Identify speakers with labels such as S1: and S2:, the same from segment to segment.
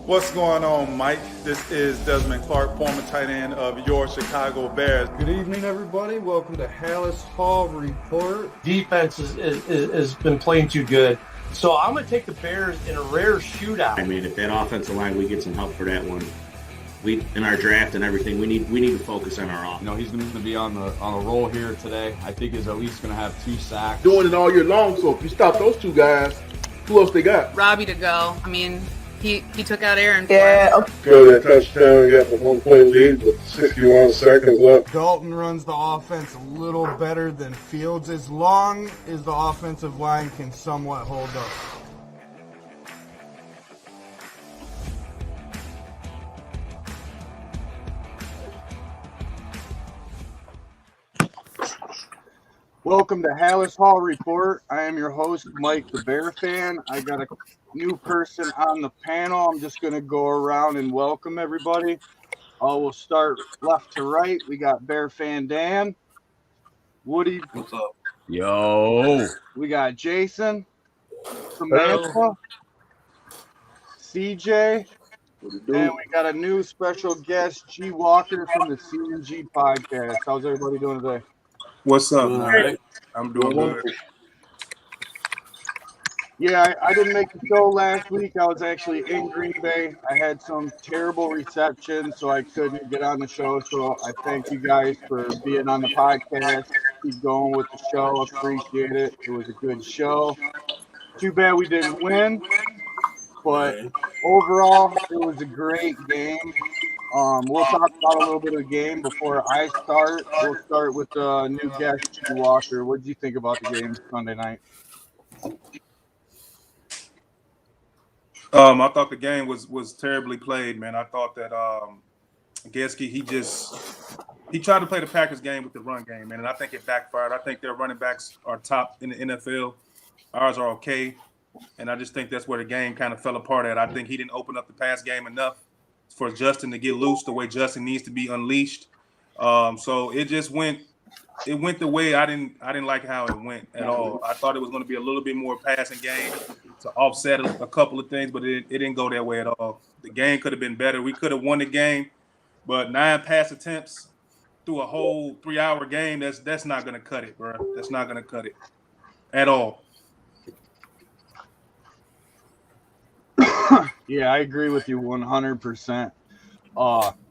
S1: What's going on, Mike? This is Desmond Clark, former tight end of your Chicago Bears.
S2: Good evening, everybody. Welcome to Halas Hall Report.
S3: Defense has been playing too good. So I'm going to take the Bears in a rare shootout.
S4: I mean, if that offensive line, we get some help for that one. We in our draft and everything, we need to focus on our offense.
S5: You know, he's going to be on a roll here today. I think he's at least going to have 2 sacks.
S6: Doing it all year long. So if you stop those two guys, who else they got?
S7: Robbie to go. I mean, he took out Aaron for
S8: us.
S9: Go that touchdown, got the 1-point lead with 61 seconds left.
S2: Dalton runs the offense a little better than Fields, as long as the offensive line can somewhat hold up. Welcome to Halas Hall Report. I am your host, Mike the Bear Fan. I got a new person on the panel. I'm just going to go around and welcome everybody. We'll start left to right. We got Bear Fan Dan. Woody.
S10: What's up?
S5: Yo.
S2: We got Jason. Samantha. CJ. And we got a new special guest, G. Walker from the C&G podcast. How's everybody doing today?
S1: What's up, man?
S10: Right.
S1: I'm doing good.
S2: Yeah, I didn't make the show last week. I was actually in Green Bay. I had some terrible reception, so I couldn't get on the show. So I thank you guys for being on the podcast. Keep going with the show. Appreciate it. It was a good show. Too bad we didn't win, but overall, it was a great game. We'll talk about a little bit of the game before I start. We'll start with the new guest, G. Walker. What did you think about the game Sunday night?
S1: I thought the game was terribly played, man. I thought that Gesky, he tried to play the Packers game with the run game, man, and I think it backfired. I think their running backs are top in the NFL. Ours are okay, and I just think that's where the game kind of fell apart at. I think he didn't open up the pass game enough for Justin to get loose the way Justin needs to be unleashed. So it just went the way I didn't like how it went at all. I thought it was going to be a little bit more passing game to offset a couple of things, but it didn't go that way at all. The game could have been better. We could have won the game, but 9 pass attempts through a whole 3-hour game, that's not going to cut it, bro. That's not going to cut it at all.
S2: Yeah, I agree with you 100%.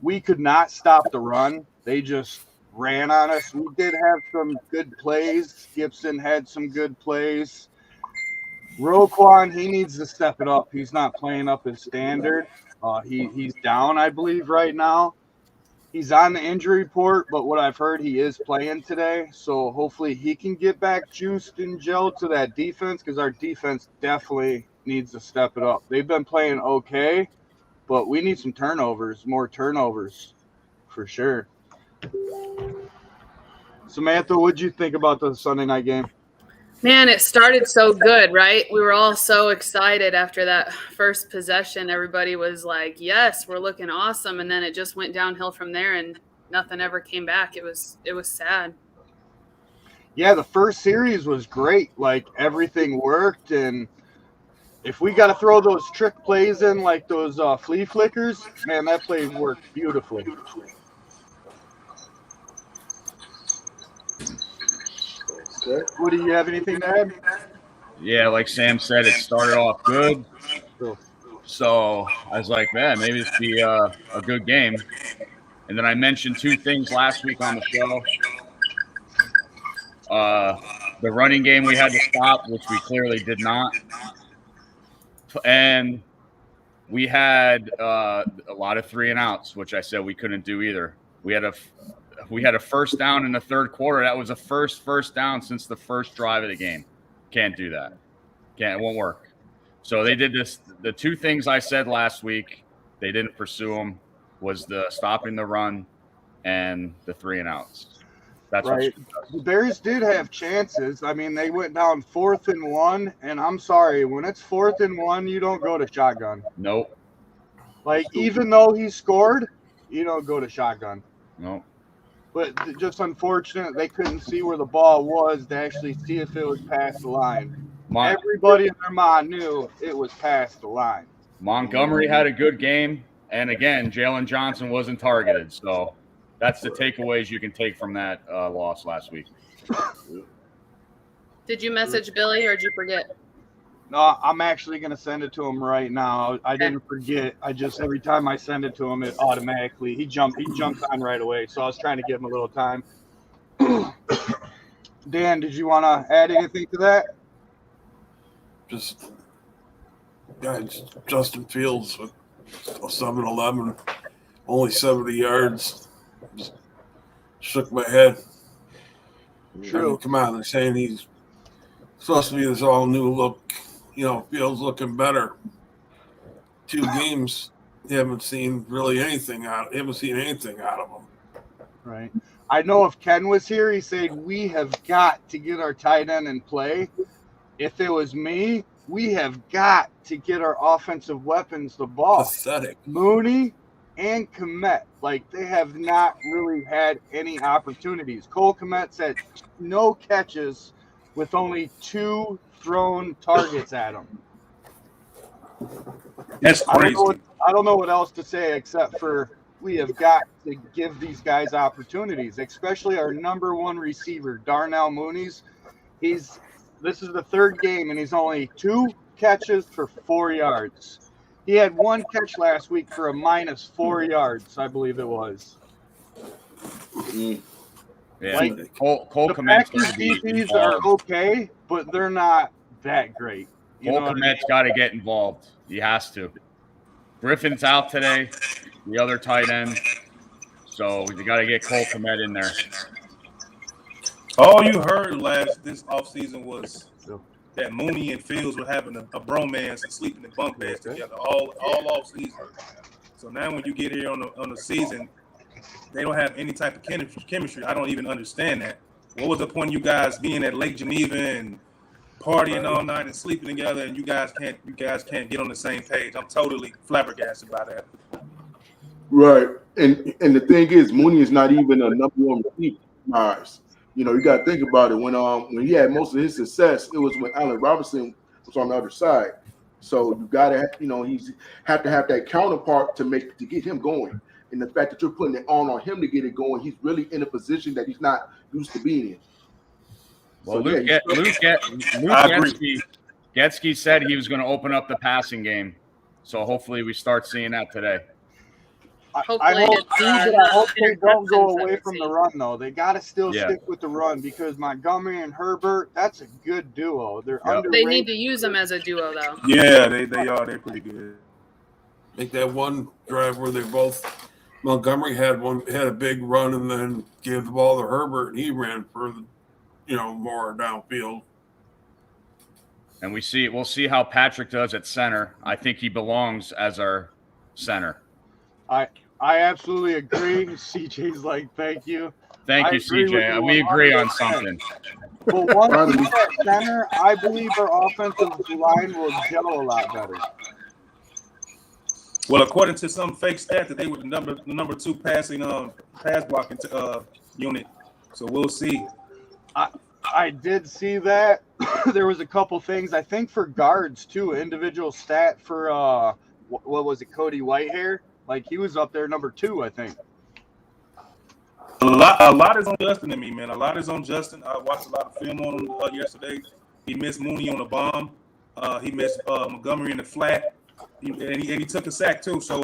S2: We could not stop the run. They just ran on us. We did have some good plays. Gibson had some good plays. Roquan, he needs to step it up. He's not playing up his standard. He's down, I believe, right now. He's on the injury report, but what I've heard, he is playing today. So hopefully he can get back juiced and gel to that defense, because our defense definitely needs to step it up. They've been playing okay, but we need some turnovers, more turnovers for sure. Samantha, what'd you think about the Sunday night game?
S7: Man, it started so good, right? We were all so excited after that first possession. Everybody was like, yes, we're looking awesome. And then it just went downhill from there and nothing ever came back. It was sad.
S2: Yeah, the first series was great. Like, everything worked, and if we got to throw those trick plays in, like those flea flickers, man, that play worked beautifully. Woody, you have anything to add?
S5: Yeah, like Sam said, it started off good. So I was like, man, maybe this be a good game. And then I mentioned 2 things last week on the show. The running game we had to stop, which we clearly did not. And we had a lot of 3 and outs, which I said we couldn't do either. We had a first down in the third quarter. That was the first down since the first drive of the game. Can't do that. It won't work. So they did this. The 2 things I said last week, they didn't pursue them, was the stopping the run and the 3 and outs. That's
S2: right. The Bears did have chances. I mean, they went down 4th and 1, and I'm sorry, when it's 4th and 1, you don't go to shotgun.
S5: Nope.
S2: Like, even though he scored, you don't go to shotgun.
S5: Nope.
S2: But just unfortunate they couldn't see where the ball was to actually see if it was past the line. Everybody in their mind knew it was past the line.
S5: Montgomery had a good game, and again, Jalen Johnson wasn't targeted. So that's the takeaways you can take from that loss last week.
S7: Did you message Billy or did you forget?
S2: No, I'm actually going to send it to him right now. I didn't forget. I just, every time I send it to him, it automatically, he jumps on right away. So I was trying to give him a little time. Dan, did you want to add anything to that?
S8: Just Justin Fields with a 7-11, only 70 yards. Just shook my head.
S2: True.
S8: I mean, come on, they're saying he's supposed to be this all new look. Fields looking better. 2 games, you haven't seen really anything out. You haven't seen anything out of him.
S2: Right. I know if Ken was here, he said we have got to get our tight end in play. If it was me, we have got to get our offensive weapons the ball.
S8: Pathetic.
S2: Mooney and Kmet, like they have not really had any opportunities. Cole Kmet's had no catches with only 2 thrown targets at him.
S1: That's crazy.
S2: I don't know what else to say except for we have got to give these guys opportunities, especially our number 1 receiver, Darnell Mooney's. This is the 3rd game, and he's only 2 catches for 4 yards. He had 1 catch last week for a -4 yards, I believe it was.
S5: Yeah,
S2: Like,
S5: Cole
S2: the
S5: Kmet's
S2: Packers
S5: gotta be
S2: DBs are
S5: involved.
S2: okay, but they're not that great. You
S5: Cole
S2: know what I mean?
S5: Kmet's got to get involved. He has to. Griffin's out today, the other tight end. So you got to get Cole Kmet in there.
S1: All you heard this offseason was that Mooney and Fields were having a bromance and sleeping in bunk beds together all offseason. So now when you get here on the season, they don't have any type of chemistry. I don't even understand that. What was the point of you guys being at Lake Geneva and partying all night and sleeping together, and you guys can't get on the same page? I'm totally flabbergasted by that.
S6: Right. And the thing is, Mooney is not even a number 1 receiver. Nice. You got to think about it. When he had most of his success, it was when Allen Robinson was on the other side. So you got to he's have to have that counterpart to get him going. And the fact that you're putting it on him to get it going, he's really in a position that he's not used to being in.
S5: Well,
S6: So,
S5: Getsky said he was going to open up the passing game. So hopefully we start seeing that today.
S2: I
S7: Hopefully
S2: hope,
S7: it's,
S2: I
S7: not
S2: hope they don't go
S7: interceptions
S2: away
S7: that
S2: from
S7: we
S2: the
S7: see.
S2: run, though. They got to still
S5: Yeah.
S2: stick with the run because Montgomery and Herbert, that's a good duo. They're
S5: Yep.
S2: underrated.
S7: They need to use them as a duo, though.
S1: Yeah, they are. They're pretty good.
S8: Like that one drive where Montgomery had a big run and then gave the ball to Herbert and he ran further, more downfield.
S5: And we'll see how Patrick does at center. I think he belongs as our center.
S2: I absolutely agree. CJ's like, thank you.
S5: Thank
S2: I
S5: you,
S2: agree with
S5: CJ.
S2: you
S5: We agree on
S2: 100%.
S5: something.
S2: But once we get center, I believe our offensive line will gel a lot better.
S1: Well, according to some fake stat, that they were the number 2 pass blocking unit. So we'll see.
S2: I did see that. There was a couple things. I think for guards too, individual stat for what was it, Cody Whitehair? Like he was up there number 2, I think.
S1: A lot is on Justin and me, man. A lot is on Justin. I watched a lot of film on him yesterday. He missed Mooney on the bomb. He missed Montgomery in the flat. He took a sack too. So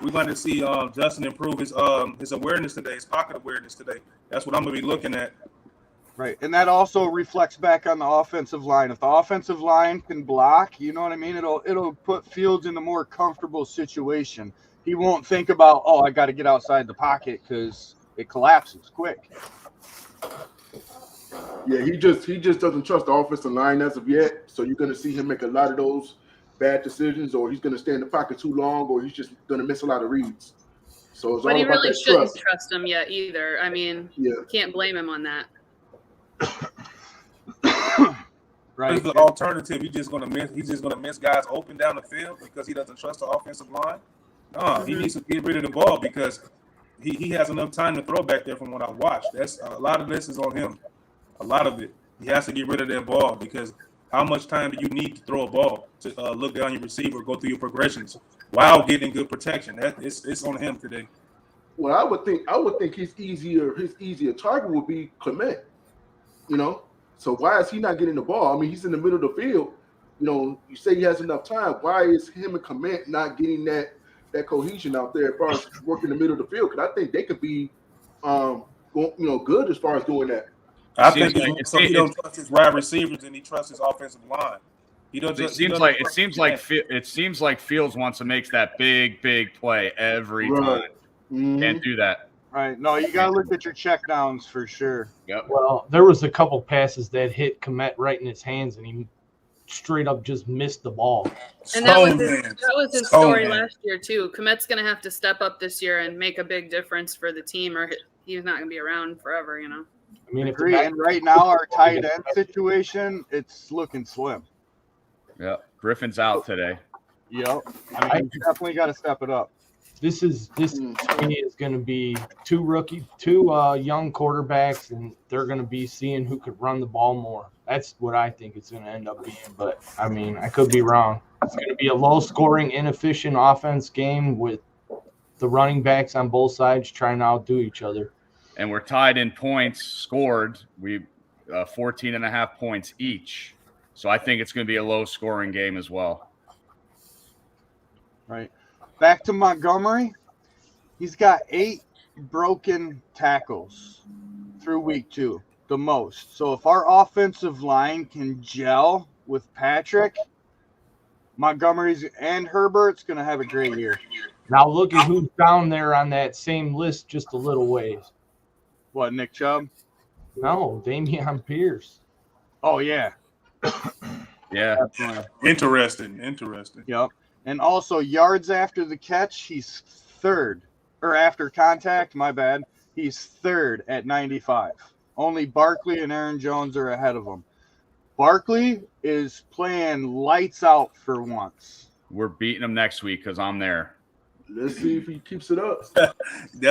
S1: we're going to see Justin improve his awareness today, his pocket awareness today. That's what I'm going to be looking at.
S2: Right, and that also reflects back on the offensive line. If the offensive line can block, you know what I mean? It'll put Fields in a more comfortable situation. He won't think about, I got to get outside the pocket because it collapses quick.
S6: Yeah, he just doesn't trust the offensive line as of yet. So you're going to see him make a lot of those bad decisions, or he's going to stay in the pocket too long, or he's just going to miss a lot of reads. So it's
S7: But
S6: all
S7: he
S6: about
S7: really
S6: that
S7: shouldn't
S6: trust.
S7: trust him yet either. I mean, can't blame him on that.
S2: Right.
S1: What's the alternative? He's just gonna miss guys open down the field because he doesn't trust the offensive line. No, he needs to get rid of the ball because he has enough time to throw back there. From what I watched, that's a lot of this is on him. A lot of it. He has to get rid of that ball because How much time do you need to throw a ball to look down your receiver, go through your progressions while getting good protection? It's on him today.
S6: Well, I would think his easier target would be Clement. You know, so why is he not getting the ball? I mean, he's in the middle of the field. You know, you say he has enough time. Why is him and Clement not getting that cohesion out there as far as working the middle of the field? Because I think they could be, good as far as doing that.
S1: I think it's he don't trust his wide receivers and he trusts his offensive line.
S5: It seems like Fields wants to make that big play every time.
S6: Mm-hmm.
S5: Can't do that.
S2: Right. No, you got to look at your checkdowns for sure.
S5: Yep.
S3: Well, there was a couple passes that hit Komet right in his hands, and he straight up just missed the ball.
S7: And that was his story last year too. Komet's going to have to step up this year and make a big difference for the team, or he's not going to be around forever. You know.
S3: I mean,
S2: Agree. And right now, our tight end situation, it's looking slim.
S5: Yeah, Griffin's out today.
S2: Yep. I mean, you definitely got to step it up.
S3: This to me is going to be two young quarterbacks, and they're going to be seeing who could run the ball more. That's what I think it's going to end up being. But I mean, I could be wrong. It's going to be a low-scoring, inefficient offense game with the running backs on both sides trying to outdo each other.
S5: And we're tied in points scored. We 14.5 points each. So I think it's going to be a low-scoring game as well.
S2: Right. Back to Montgomery. He's got 8 broken tackles through week 2, the most. So if our offensive line can gel with Patrick, Montgomery's and Herbert's going to have a great year.
S3: Now look at who's down there on that same list just a little ways.
S2: What, Nick Chubb?
S3: No, Dameon Pierce.
S2: Oh, yeah.
S5: Yeah.
S1: Interesting.
S2: Yep. And also yards after the catch, he's third. Or after contact, my bad. He's third at 95. Only Barkley and Aaron Jones are ahead of him. Barkley is playing lights out for once.
S5: We're beating him next week because I'm there.
S6: Let's see if he keeps it up.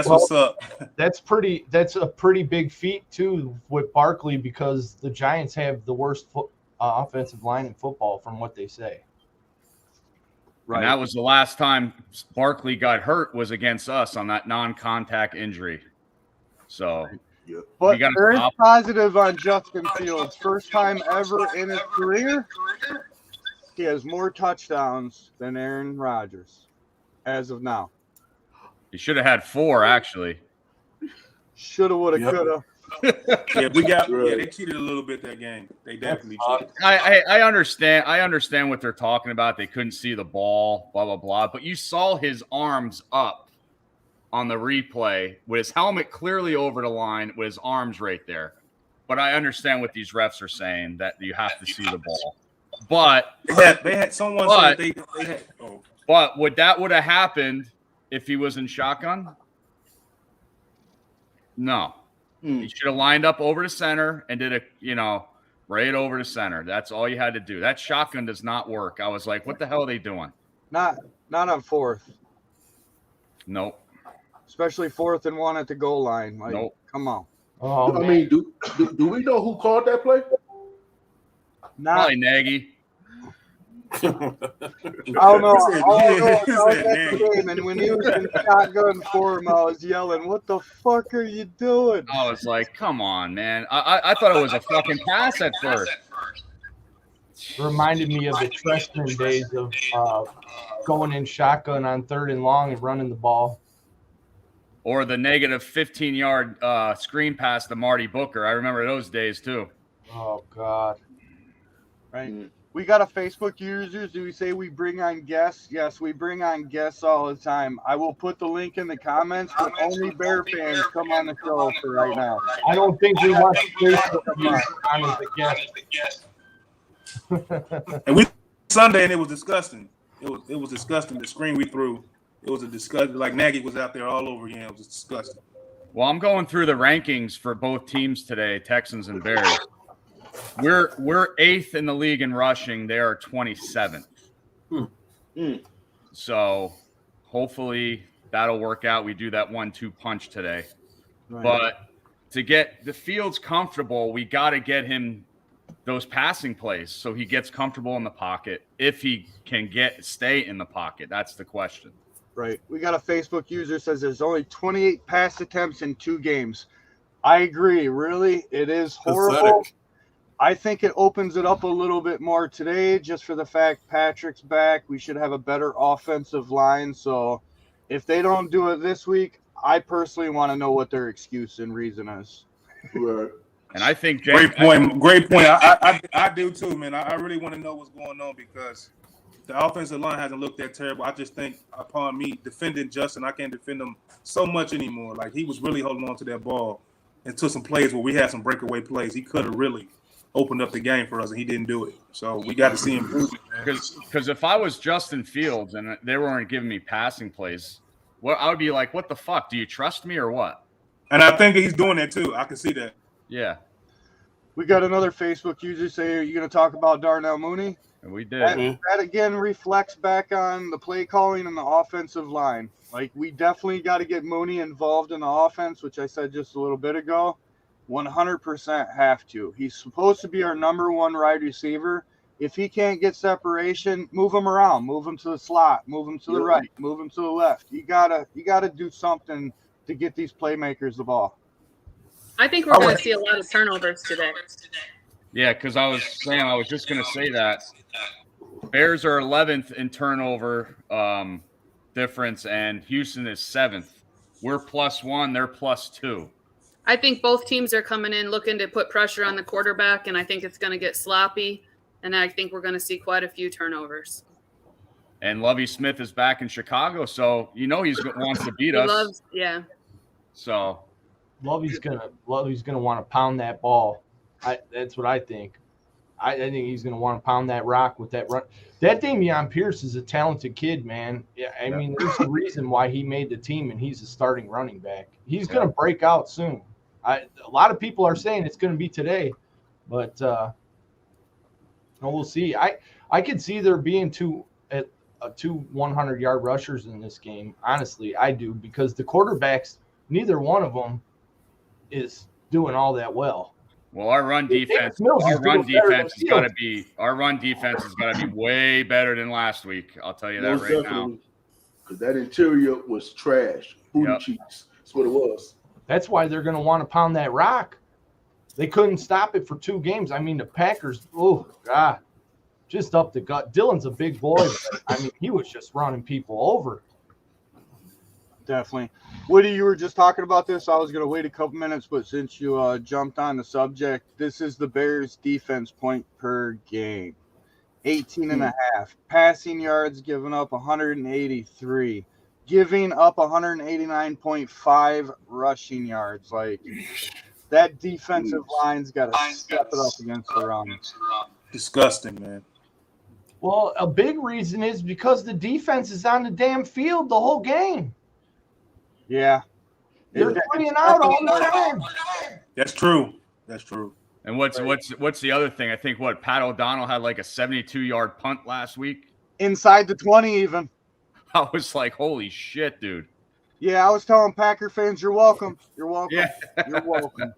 S1: What's up.
S3: That's a pretty big feat too with Barkley because the Giants have the worst offensive line in football from what they say.
S5: Right. And that was the last time Barkley got hurt was against us on that non-contact injury. So,
S2: but there is positive on Justin Fields. First time ever in his career, he has more touchdowns than Aaron Rodgers as of now.
S5: He should have had 4, actually.
S2: Shoulda, woulda, coulda.
S1: They cheated a little bit that game. They definitely cheated.
S5: I understand what they're talking about. They couldn't see the ball, blah, blah, blah. But you saw his arms up on the replay with his helmet clearly over the line with his arms right there. But I understand what these refs are saying, that you have to see the ball. But
S1: they had someone said they had. Oh.
S5: But would have happened if he was in shotgun? No. He should have lined up over the center and did right over the center. That's all you had to do. That shotgun does not work. I was like, what the hell are they doing?
S2: Not on 4th.
S5: Nope.
S2: Especially 4th and 1 at the goal line. Like,
S5: nope.
S2: Come on.
S6: Oh, I mean, do we know who called that play?
S5: Probably Nagy.
S2: I don't know. And when he was in shotgun for him, I was yelling, "What the fuck are you doing?"
S5: I was like, "Come on, man!" I thought it was a fucking pass at first.
S3: Reminded me of the freshman days of going in shotgun on 3rd and long and running the ball.
S5: Or the negative 15-yard screen pass to Marty Booker. I remember those days too.
S3: Oh God!
S2: Right. We got a Facebook users. Do we say we bring on guests? Yes, we bring on guests all the time. I will put the link in the comments, but only Bear fans come on the show for right now.
S3: I don't think we want the Facebook users on as a guest.
S1: And we Sunday, and it was disgusting. It was disgusting. The screen we threw, it was a disgusting. Like Nagy was out there all over again. It was disgusting.
S5: Well, I'm going through the rankings for both teams today, Texans and Bears. We're 8th in the league in rushing. They are 27th. So hopefully that'll work out. We do that 1-2 punch today. Right. But to get the Fields comfortable, we got to get him those passing plays so he gets comfortable in the pocket. If he can stay in the pocket, that's the question.
S2: Right. We got a Facebook user says there's only 28 pass attempts in 2 games. I agree. Really, it is horrible.
S8: Pathetic.
S2: I think it opens it up a little bit more today just for the fact Patrick's back. We should have a better offensive line. So if they don't do it this week, I personally want to know what their excuse and reason is.
S6: Right.
S5: And I think
S1: Great point. Great point. I do too, man. I really want to know what's going on because the offensive line hasn't looked that terrible. I just think upon me defending Justin, I can't defend him so much anymore. Like he was really holding on to that ball and took some plays where we had some breakaway plays. He could have really opened up the game for us, and he didn't do it. So we got to see improvement, man.
S5: Because if I was Justin Fields and they weren't giving me passing plays, well, I would be like, what the fuck? Do you trust me or what?
S1: And I think he's doing that too. I can see that.
S5: Yeah.
S2: We got another Facebook user say, are you going to talk about Darnell Mooney?
S5: And we did.
S2: That again reflects back on the play calling and the offensive line. Like, we definitely got to get Mooney involved in the offense, which I said just a little bit ago. 100% have to. He's supposed to be our number 1 wide receiver. If he can't get separation, move him around. Move him to the slot. Move him to the right. Move him to the left. You gotta do something to get these playmakers the ball.
S7: I think we're going to see a lot of turnovers today.
S5: Yeah, because I was just going to say that. Bears are 11th in turnover difference, and Houston is 7th. We're +1, they're +2.
S7: I think both teams are coming in looking to put pressure on the quarterback, and I think it's going to get sloppy, and I think we're going to see quite a few turnovers.
S5: And Lovie Smith is back in Chicago, so he wants to beat us.
S7: Yeah.
S5: So
S3: Lovey's gonna want to pound that ball. That's what I think. I think he's gonna want to pound that rock with that run. That Dameon Pierce is a talented kid, man. Yeah, I mean, there's a reason why he made the team, and he's a starting running back. He's gonna break out soon. A lot of people are saying it's gonna be today, but we'll see. I could see there being two 100-yard rushers in this game. Honestly, I do, because the quarterbacks, neither one of them is doing all that well.
S5: Well, our run defense has got to be way better than last week. I'll tell you that
S6: Most
S5: right
S6: definitely.
S5: now.
S6: Because that interior was trash. Booty cheeks. That's what it was.
S3: That's why they're going to want to pound that rock. They couldn't stop it for 2 games. I mean, the Packers, oh, God, just up the gut. Dylan's a big boy, but, I mean, he was just running people over.
S2: Definitely. Woody, you were just talking about this. I was going to wait a couple minutes, but since you jumped on the subject, this is the Bears defense point per game. 18.5. Passing yards given up 183. Giving up 189.5 rushing yards. Like, that defensive line's got to step it up against the run.
S1: Disgusting, man.
S3: Well, a big reason is because the defense is on the damn field the whole game.
S2: Yeah.
S3: They're playing out all the time.
S1: That's true. That's true.
S5: And what's the other thing? I think Pat O'Donnell had like a 72-yard punt last week.
S2: Inside the 20 even.
S5: I was like, holy shit, dude.
S2: Yeah, I was telling Packer fans, you're welcome. You're welcome.
S5: Yeah.
S2: You're welcome.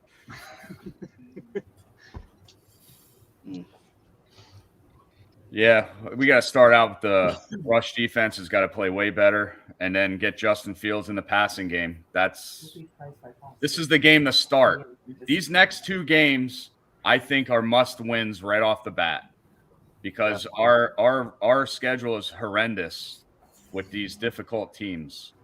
S5: Yeah, we got to start out with the rush defense has got to play way better, and then get Justin Fields in the passing game. This is the game to start. These next 2 games, I think, are must wins right off the bat, because our schedule is horrendous with these difficult teams.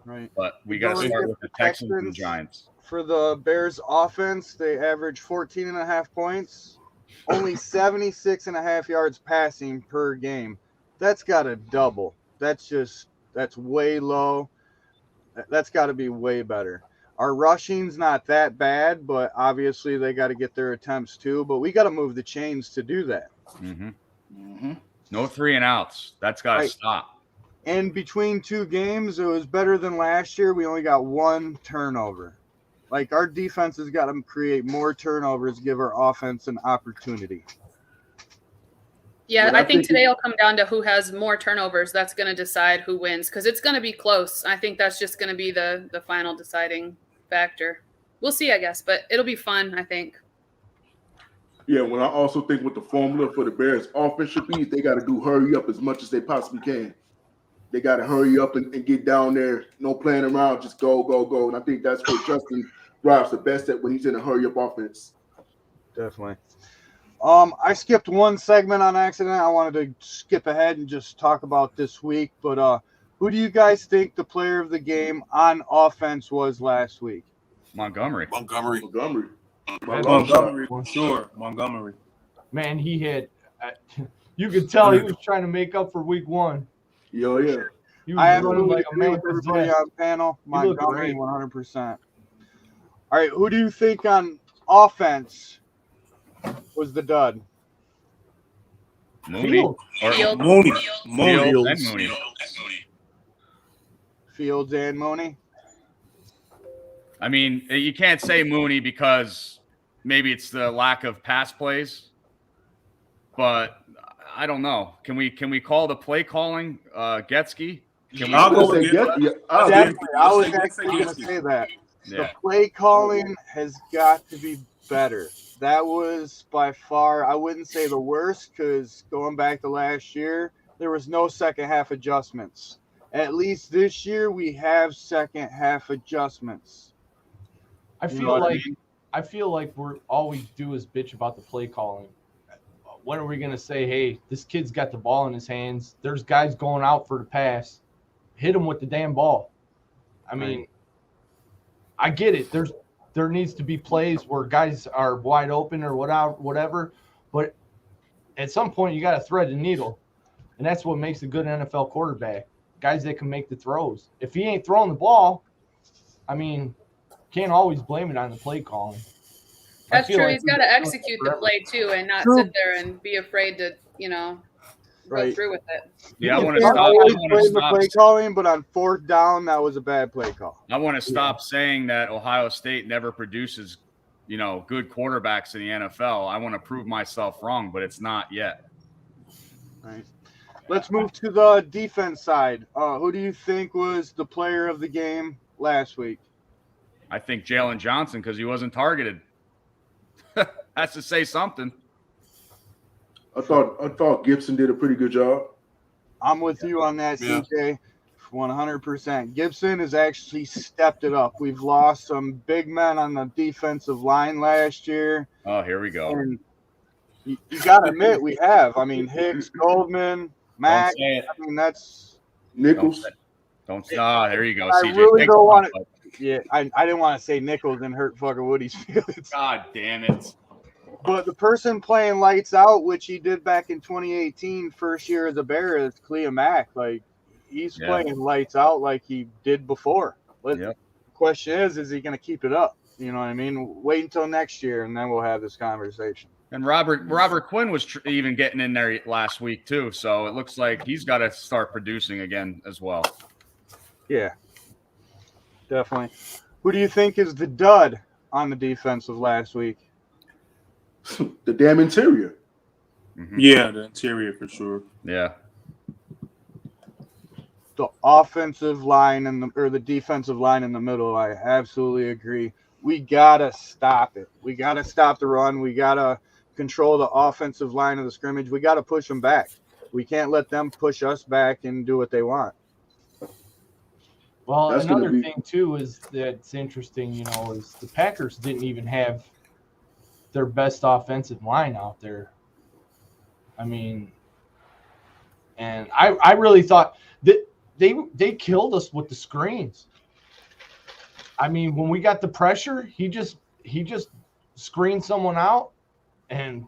S2: Right.
S5: But we got to start with the Texans and Giants.
S2: For the Bears offense, they average 14.5 points. Only 76.5 yards passing per game. That's got to double. That's way low. That's got to be way better. Our rushing's not that bad, but obviously they got to get their attempts too. But we got to move the chains to do that.
S5: Mm-hmm. Mm-hmm. No 3 and outs. That's got to stop.
S2: And between 2 games, it was better than last year. We only got 1 turnover. Like, our defense has got to create more turnovers, give our offense an opportunity.
S7: Yeah, I think today will come down to who has more turnovers. That's going to decide who wins, because it's going to be close. I think that's just going to be the final deciding factor. We'll see, I guess, but it'll be fun, I think.
S6: Yeah, when I also think what the formula for the Bears offense should be, they got to do hurry up as much as they possibly can. They got to hurry up and get down there. No playing around, just go, go, go. And I think that's where Justin thrives the best at when he's in a hurry up offense.
S2: Definitely. I skipped one segment on accident. I wanted to skip ahead and just talk about this week. But who do you guys think the player of the game on offense was last week?
S5: Montgomery.
S8: Montgomery.
S1: Montgomery, for sure. Montgomery.
S3: Man, he hit. You could tell he was trying to make up for week one.
S6: Yeah.
S3: He
S2: I
S3: was running
S2: absolutely
S3: like a
S2: agree
S3: man
S2: with everybody on the panel.
S3: He looked
S2: Montgomery,
S3: great.
S2: 100%. All right, who do you think on offense was the dud?
S5: Mooney.
S3: Field.
S5: Or
S7: Field.
S1: Mooney.
S5: Field and Mooney.
S2: Fields and Mooney?
S5: I mean, you can't say Mooney because maybe it's the lack of pass plays, but I don't know. Can we call the play calling Getsky? Can we?
S1: I'll go
S6: say
S1: with
S6: Getsky.
S2: Definitely. I was
S1: Let's say
S2: actually going to
S1: Getsky.
S2: say that.
S5: Yeah.
S2: The play calling has got to be better. That was by far, I wouldn't say the worst, because going back to last year, there was no second half adjustments. At least this year, we have second half adjustments.
S3: I
S2: You know
S3: feel
S2: what I
S3: like
S2: mean?
S3: I feel like we're all we do is bitch about the play calling. When are we gonna say, hey, this kid's got the ball in his hands? There's guys going out for the pass. Hit him with the damn ball. I mean, I get it. There needs to be plays where guys are wide open or whatever, but at some point you got to thread the needle, and that's what makes a good NFL quarterback. Guys that can make the throws. If he ain't throwing the ball, I mean, can't always blame it on the play calling. I
S7: That's
S3: feel
S7: true.
S3: like
S7: He's
S3: we've
S7: got to
S3: been doing
S7: execute
S3: it
S7: the
S3: forever.
S7: play too, and not
S2: True.
S7: sit there and be afraid to, go
S2: Right.
S7: through with it.
S5: Yeah, I
S2: You
S5: want to
S2: can't
S5: stop.
S2: always
S5: I want
S2: blame
S5: to
S2: the
S5: stop.
S2: play calling, but on fourth down, that was a bad play call.
S5: I want to stop saying that Ohio State never produces, good quarterbacks in the NFL. I want to prove myself wrong, but it's not yet.
S2: Right. Let's move to the defense side. Who do you think was the player of the game last week?
S5: I think Jalen Johnson, because he wasn't targeted, has to say something.
S6: I thought Gibson did a pretty good job.
S2: I'm with you on that,
S8: Yeah.
S2: CJ. 100%. Gibson has actually stepped it up. We've lost some big men on the defensive line last year.
S5: Oh, here we go.
S2: And you got to admit, we have. I mean, Hicks, Goldman,
S5: Don't
S2: Mack.
S5: say it.
S2: I mean, that's
S6: Nichols.
S5: Don't. Ah, there you go.
S2: I
S5: CJ,
S2: really
S5: take
S2: don't
S5: the
S2: want
S5: punch.
S2: yeah. I didn't want to say Nichols and hurt fucking Woody's feelings.
S5: God damn it.
S2: But the person playing lights out, which he did back in 2018, first year as a Bear, is Clea Mack. Like, he's
S5: Yeah.
S2: playing lights out like he did before. But
S5: Yep.
S2: the question is he going to keep it up? You know what I mean? Wait until next year, and then we'll have this conversation.
S5: And Robert Quinn was even getting in there last week too, so it looks like he's got to start producing again as well.
S2: Yeah, definitely. Who do you think is the dud on the defense of last week?
S6: The damn interior.
S5: Mhm.
S1: Yeah, the interior for sure.
S5: Yeah.
S2: The offensive line or the defensive line in the middle. I absolutely agree. We gotta stop it. We gotta stop the run. We gotta control the offensive line of the scrimmage. We gotta push them back. We can't let them push us back and do what they want.
S3: Well,
S6: That's gonna
S3: another
S6: be-
S3: thing too is that's interesting, is the Packers didn't even have their best offensive line out there. I mean, and I really thought that they killed us with the screens. I mean, when we got the pressure, he just screened someone out, and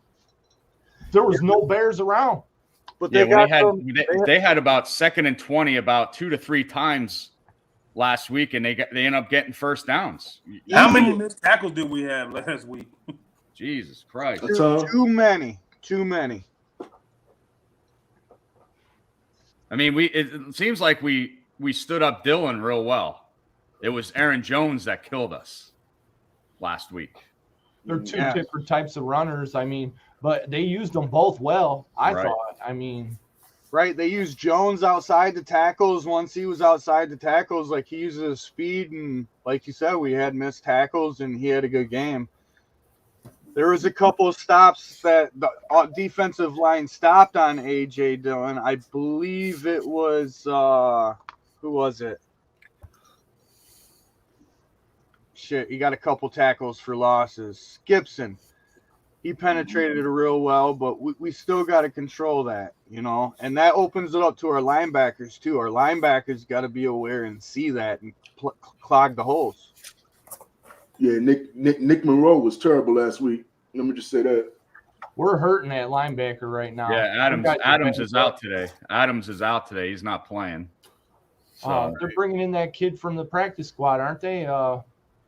S3: there was no Bears around.
S2: But
S5: Yeah,
S2: they
S5: when
S2: got
S5: they had about 2nd and 20 about 2 to 3 times last week, and they end up getting first downs.
S1: How many missed tackles did we have last week?
S5: Jesus Christ.
S6: That's
S2: too many.
S5: I mean, it seems like we stood up Dylan real well. It was Aaron Jones that killed us last week.
S3: They're two
S2: Yeah.
S3: different types of runners. I mean, but they used them both well, I
S5: Right.
S3: thought. I mean,
S2: Right, they used Jones outside the tackles. Once he was outside the tackles, like he uses his speed, and like you said, we had missed tackles, and he had a good game. There was a couple of stops that the defensive line stopped on A.J. Dillon. I believe it was who was it? Shit, he got a couple tackles for losses. Gibson. He penetrated it real well, but we still got to control that, and that opens it up to our linebackers too. Our linebackers got to be aware and see that and clog the holes.
S6: Yeah, Nick Monroe was terrible last week. Let me just say that.
S3: We're hurting that linebacker right now.
S5: Yeah, Adams is out today. Adams is out today. He's not playing. So
S3: they're bringing in that kid from the practice squad, aren't they?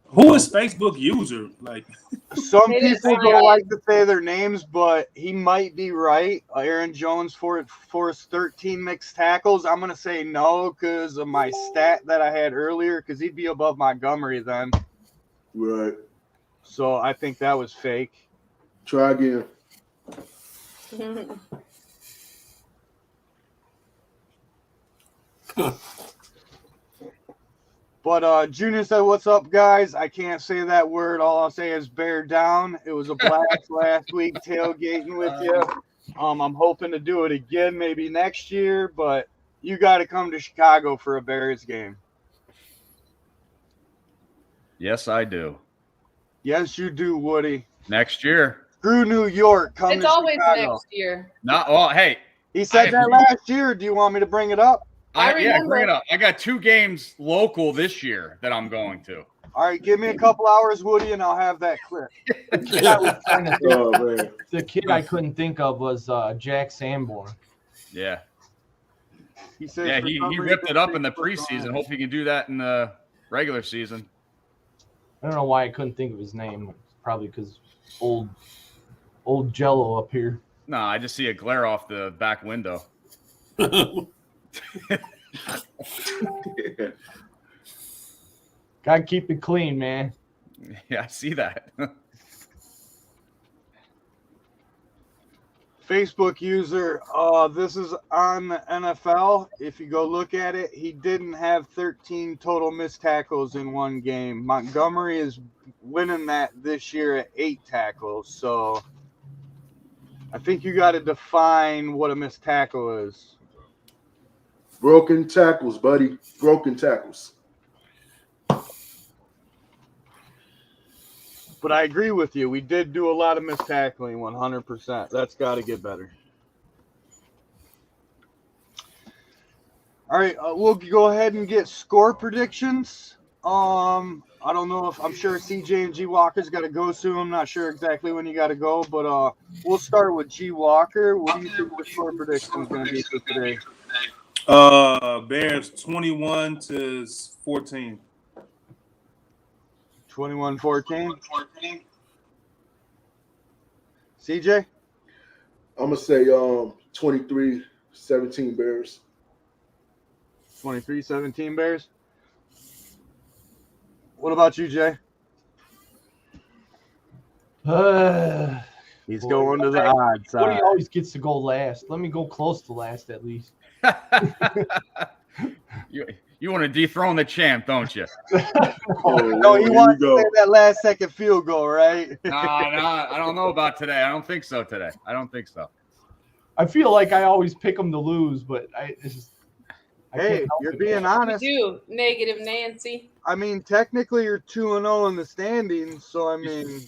S1: Who is Facebook user? Like,
S2: some people don't like to say their names, but he might be right. Aaron Jones forced 13 mixed tackles. I'm gonna say no because of my stat that I had earlier, because he'd be above Montgomery then.
S6: Right.
S2: So I think that was fake.
S6: Try again.
S2: But Junior said, "What's up, guys? I can't say that word. All I'll say is bear down. It was a blast last week tailgating with you. I'm hoping to do it again maybe next year, but you got to come to Chicago for a Bears game."
S5: yes, I do.
S2: Yes, you do, Woody.
S5: Next year.
S2: Screw New York. Come
S7: It's
S2: to
S7: always
S2: Chicago.
S7: next year.
S5: No, well, hey.
S2: He said that last year. Do you want me to bring it up?
S7: I
S5: Yeah,
S7: remember.
S5: bring it up. I got 2 games local this year that I'm going to.
S2: All right, give me a couple hours, Woody, and I'll have that clip.
S3: The kid I couldn't think of was Jack Sanborn.
S5: Yeah.
S2: He said,
S5: yeah, he ripped it up in the preseason. Hope he can do that in the regular season.
S3: I don't know why I couldn't think of his name. Probably because old Jello up here.
S5: No, I just see a glare off the back window.
S3: Gotta keep it clean, man.
S5: Yeah, I see that.
S2: Facebook user, this is on the NFL. If you go look at it, he didn't have 13 total missed tackles in one game. Montgomery is winning that this year at 8 tackles. So I think you got to define what a missed tackle is.
S6: Broken tackles, buddy. Broken tackles.
S2: But I agree with you. We did do a lot of missed tackling, 100%. That's got to get better. All right, we'll go ahead and get score predictions. I don't know if I'm sure CJ and G Walker's got to go soon. I'm not sure exactly when you got to go, but we'll start with G Walker. What do you think the score prediction is going to be for today?
S1: Bears 21-14.
S2: 21-14. CJ?
S6: I'm gonna say 23-17 Bears.
S2: 23-17 Bears. What about you, Jay? He's going to the odds side.
S3: Woody always gets to go last. Let me go close to last at least.
S5: You want to dethrone the champ, don't you?
S2: No, he wants to say that last second field goal, right?
S5: No, I don't know about today. I don't think so today. I don't think so.
S3: I feel like I always pick them to lose, but
S2: hey, you're being honest.
S7: You do. Negative Nancy.
S2: I mean, technically you're 2-0 in the standings, so I mean,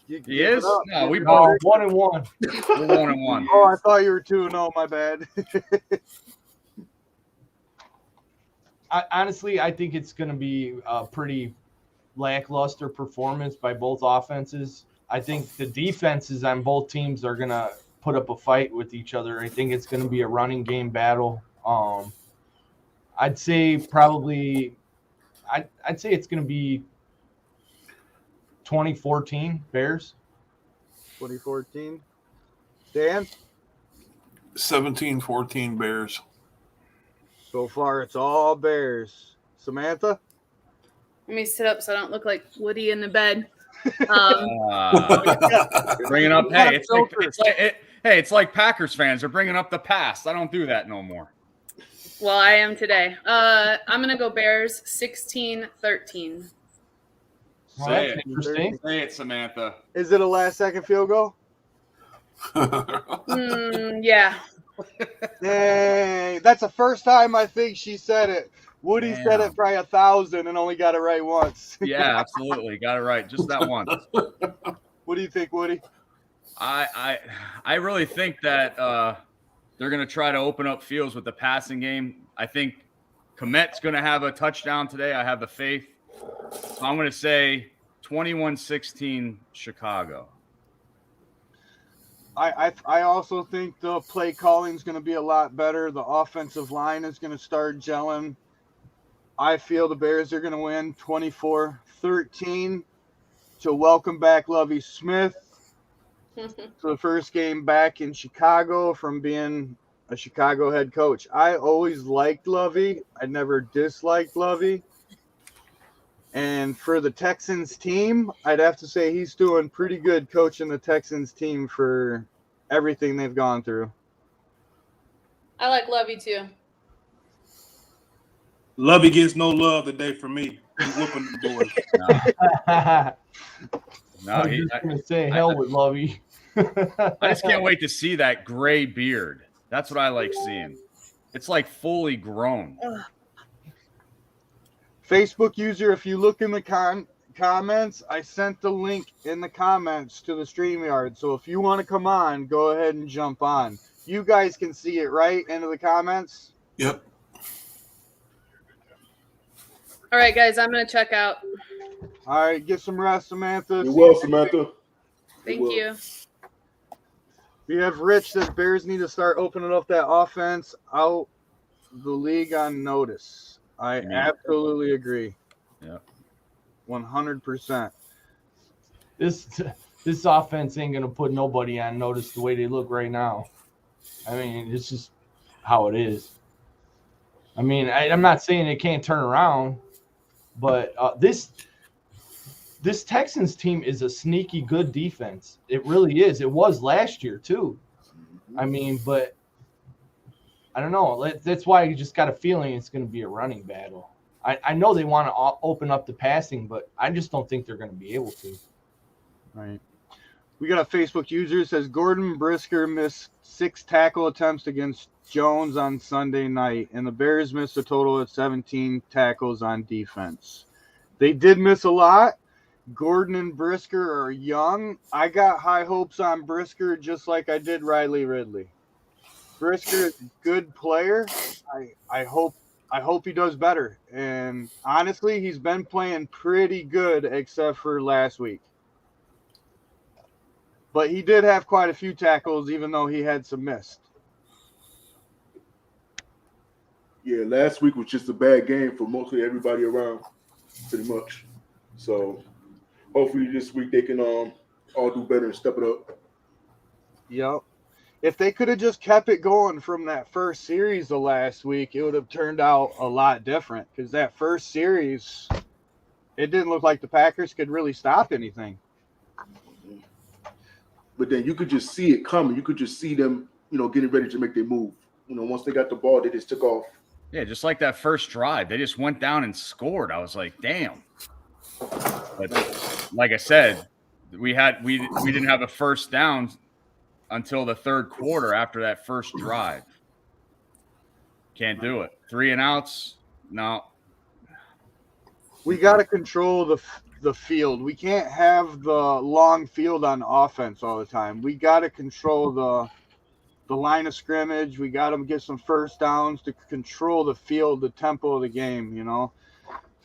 S5: he is. No, we
S3: both
S5: both
S3: 1-1.
S5: We're 1-1.
S2: Oh, I thought you were 2-0. My bad.
S3: Honestly, I think it's going to be a pretty lackluster performance by both offenses. I think the defenses on both teams are going to put up a fight with each other. I think it's going to be a running game battle. I'd say probably I'd say it's going to be 2014 Bears.
S2: 2014. Dan?
S8: 17-14 Bears.
S2: So far, it's all Bears. Samantha?
S7: Let me sit up so I don't look like Woody in the bed.
S5: Bringing up, it's like Packers fans. They're bringing up the past. I don't do that no more.
S7: Well, I am today. I'm going to go Bears 16-13.
S3: Well,
S5: Say
S3: that's
S5: it.
S3: interesting.
S5: Say it, Samantha.
S2: Is it a last-second field goal?
S7: Yeah.
S2: Dang, that's the first time I think she said it. Woody said
S5: Damn.
S2: it probably 1,000 and only got it right once.
S5: Yeah, absolutely. Got it right. Just that once.
S2: What do you think, Woody?
S5: I really think that they're going to try to open up fields with the passing game. I think Komet's going to have a touchdown today. I have the faith. So I'm going to say 21-16 Chicago.
S2: I also think the play calling is going to be a lot better. The offensive line is going to start gelling. I feel the Bears are going to win 24-13 to welcome back Lovie Smith for the first game back in Chicago from being a Chicago head coach. I always liked Lovie. I never disliked Lovie. And for the Texans team, I'd have to say he's doing pretty good coaching the Texans team for everything they've gone through.
S7: I like Lovey too.
S1: Lovey gets no love today from me. He's whooping the boys.
S3: I
S5: No,
S3: was just going to say hell with Lovey.
S5: I just can't wait to see that gray beard. That's what I like seeing. It's like fully grown.
S2: Facebook user, if you look in the comments, I sent the link in the comments to the StreamYard. So if you want to come on, go ahead and jump on. You guys can see it, right? Into the comments?
S8: Yep.
S7: All right, guys, I'm going to check out.
S2: All right, get some rest, Samantha.
S6: You will, Samantha.
S7: Thank
S6: will.
S7: you.
S2: We have Rich that Bears need to start opening up that offense out the league on notice. I absolutely agree.
S5: Yeah.
S2: 100%.
S3: This offense ain't going to put nobody on notice the way they look right now. I mean, it's just how it is. I mean, I'm not saying they can't turn around, but this Texans team is a sneaky good defense. It really is. It was last year too. I mean, but I don't know. That's why you just got a feeling it's going to be a running battle. I know they want to open up the passing, but I just don't think they're going to be able to.
S2: Right. We got a Facebook user that says Gordon Brisker missed 6 tackle attempts against Jones on Sunday night, and the Bears missed a total of 17 tackles on defense. They did miss a lot. Gordon and Brisker are young. I got high hopes on Brisker just like I did Riley Ridley. Brisker is a good player. I hope he does better. And honestly, he's been playing pretty good except for last week. But he did have quite a few tackles, even though he had some missed.
S6: Yeah, last week was just a bad game for mostly everybody around, pretty much. So hopefully this week they can all do better and step it up.
S2: Yep. If they could have just kept it going from that first series of last week, it would have turned out a lot different. Because that first series, it didn't look like the Packers could really stop anything.
S6: But then you could just see it coming. You could just see them, getting ready to make their move. Once they got the ball, they just took off.
S5: Yeah, just like that first drive. They just went down and scored. I was like, damn. But like I said, we didn't have a first down until the third quarter after that first drive. Can't do it. 3 and outs. No.
S2: We got to control the field. We can't have the long field on offense all the time. We got to control the line of scrimmage. We got to get some first downs to control the field, the tempo of the game,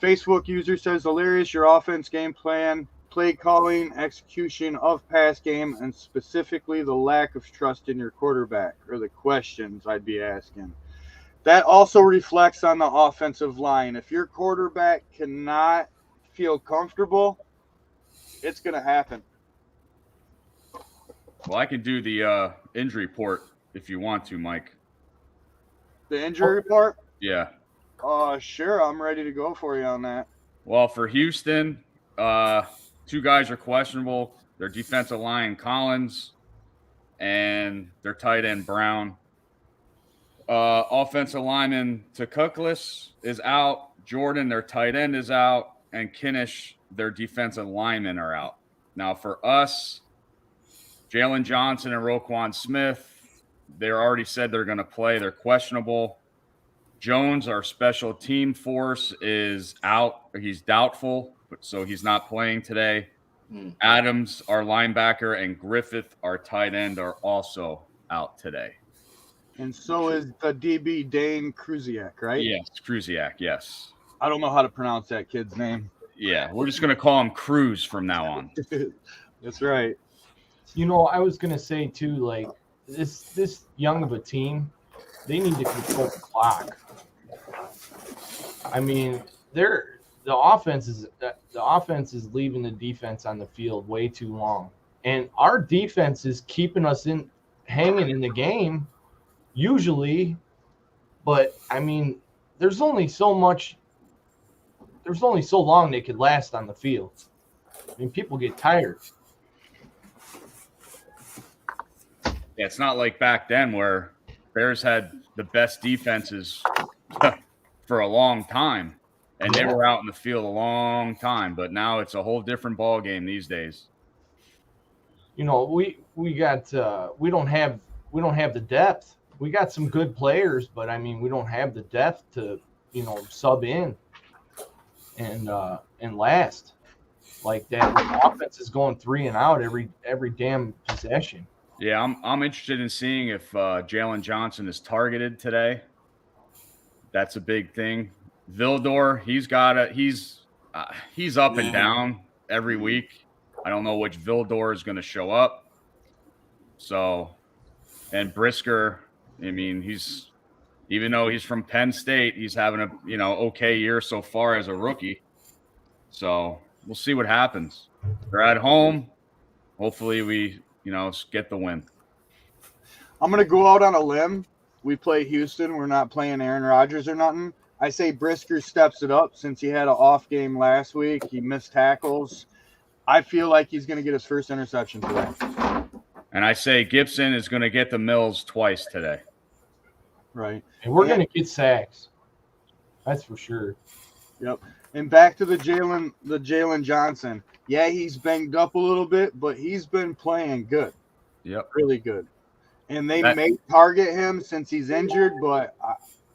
S2: Facebook user says, hilarious, your offense game plan, play calling, execution of pass game, and specifically the lack of trust in your quarterback, or the questions I'd be asking. That also reflects on the offensive line. If your quarterback cannot feel comfortable, it's going to happen.
S5: Well, I can do the injury report if you want to, Mike.
S2: The injury report?
S5: Yeah.
S2: Sure. I'm ready to go for you on that.
S5: Well, for Houston, 2 guys are questionable. Their defensive line, Collins, and their tight end, Brown. Offensive lineman, Tekuclis, is out. Jordan, their tight end, is out. and Kinnish, their defensive linemen, are out. Now for us, Jalen Johnson and Roquan Smith, they're already said they're going to play. They're questionable. Jones, our special team force, is out. He's doubtful, so he's not playing today. Adams, our linebacker, and Griffith, our tight end, are also out today.
S2: And so is the DB Dane Kruziak, right?
S5: Yes, Kruziak, yes.
S2: I don't know how to pronounce that kid's name.
S5: Yeah, we're just going to call him Cruz from now on.
S2: That's right.
S3: You know, I was gonna say too, like this young of a team, they need to control the clock. I mean, the offense is leaving the defense on the field way too long, and our defense is keeping us hanging in the game usually. But I mean, there's only so long they could last on the field. I mean, people get tired.
S5: Yeah, it's not like back then where Bears had the best defenses for a long time, and they were out in the field a long time. But now it's a whole different ball game these days.
S3: You know, we don't have the depth. We got some good players, but I mean, we don't have the depth to, you know, sub in and last like that. The offense is going 3 and out every damn possession.
S5: Yeah, I'm interested in seeing if Jalen Johnson is targeted today. That's a big thing. Vildor, he's up and down every week. I don't know which Vildor is going to show up. So, and Brisker, I mean, even though he's from Penn State, he's having a okay year so far as a rookie. So we'll see what happens. They're at home. Hopefully we get the win.
S2: I'm going to go out on a limb. We play Houston. We're not playing Aaron Rodgers or nothing. I say Brisker steps it up since he had an off game last week. He missed tackles. I feel like he's going to get his first interception today.
S5: And I say Gibson is going to get the Mills twice today.
S2: Right.
S3: And we're going to get sacks. That's for sure.
S2: Yep. And back to the Jalen Johnson. Yeah, he's banged up a little bit, but he's been playing good.
S5: Yep.
S2: Really good. And they may target him since he's injured, but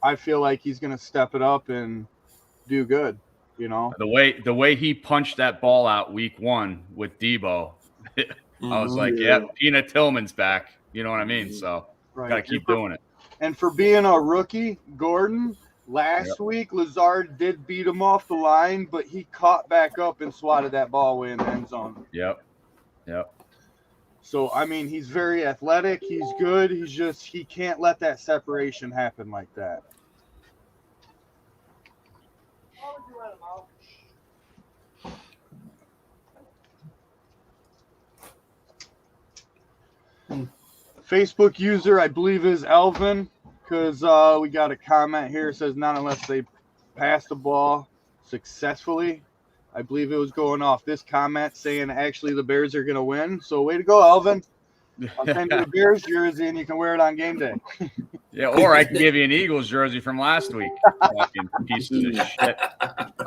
S2: I feel like he's going to step it up and do good, you know.
S5: The way he punched that ball out week 1 with Debo, I was like, yeah, Peanut Tillman's back. You know what I mean? So got to keep doing it.
S2: And for being a rookie, Gordon, last week, Lazard did beat him off the line, but he caught back up and swatted that ball away in the end zone.
S5: Yep.
S2: So, I mean, he's very athletic. He's good. He can't let that separation happen like that. Facebook user, I believe, is Elvin, because we got a comment here. It says, not unless they pass the ball successfully. I believe it was going off this comment saying actually the Bears are going to win. So way to go, Elvin. I'll send you the Bears jersey and you can wear it on game day.
S5: Yeah, or I can give you an Eagles jersey from last week. Fucking pieces of shit.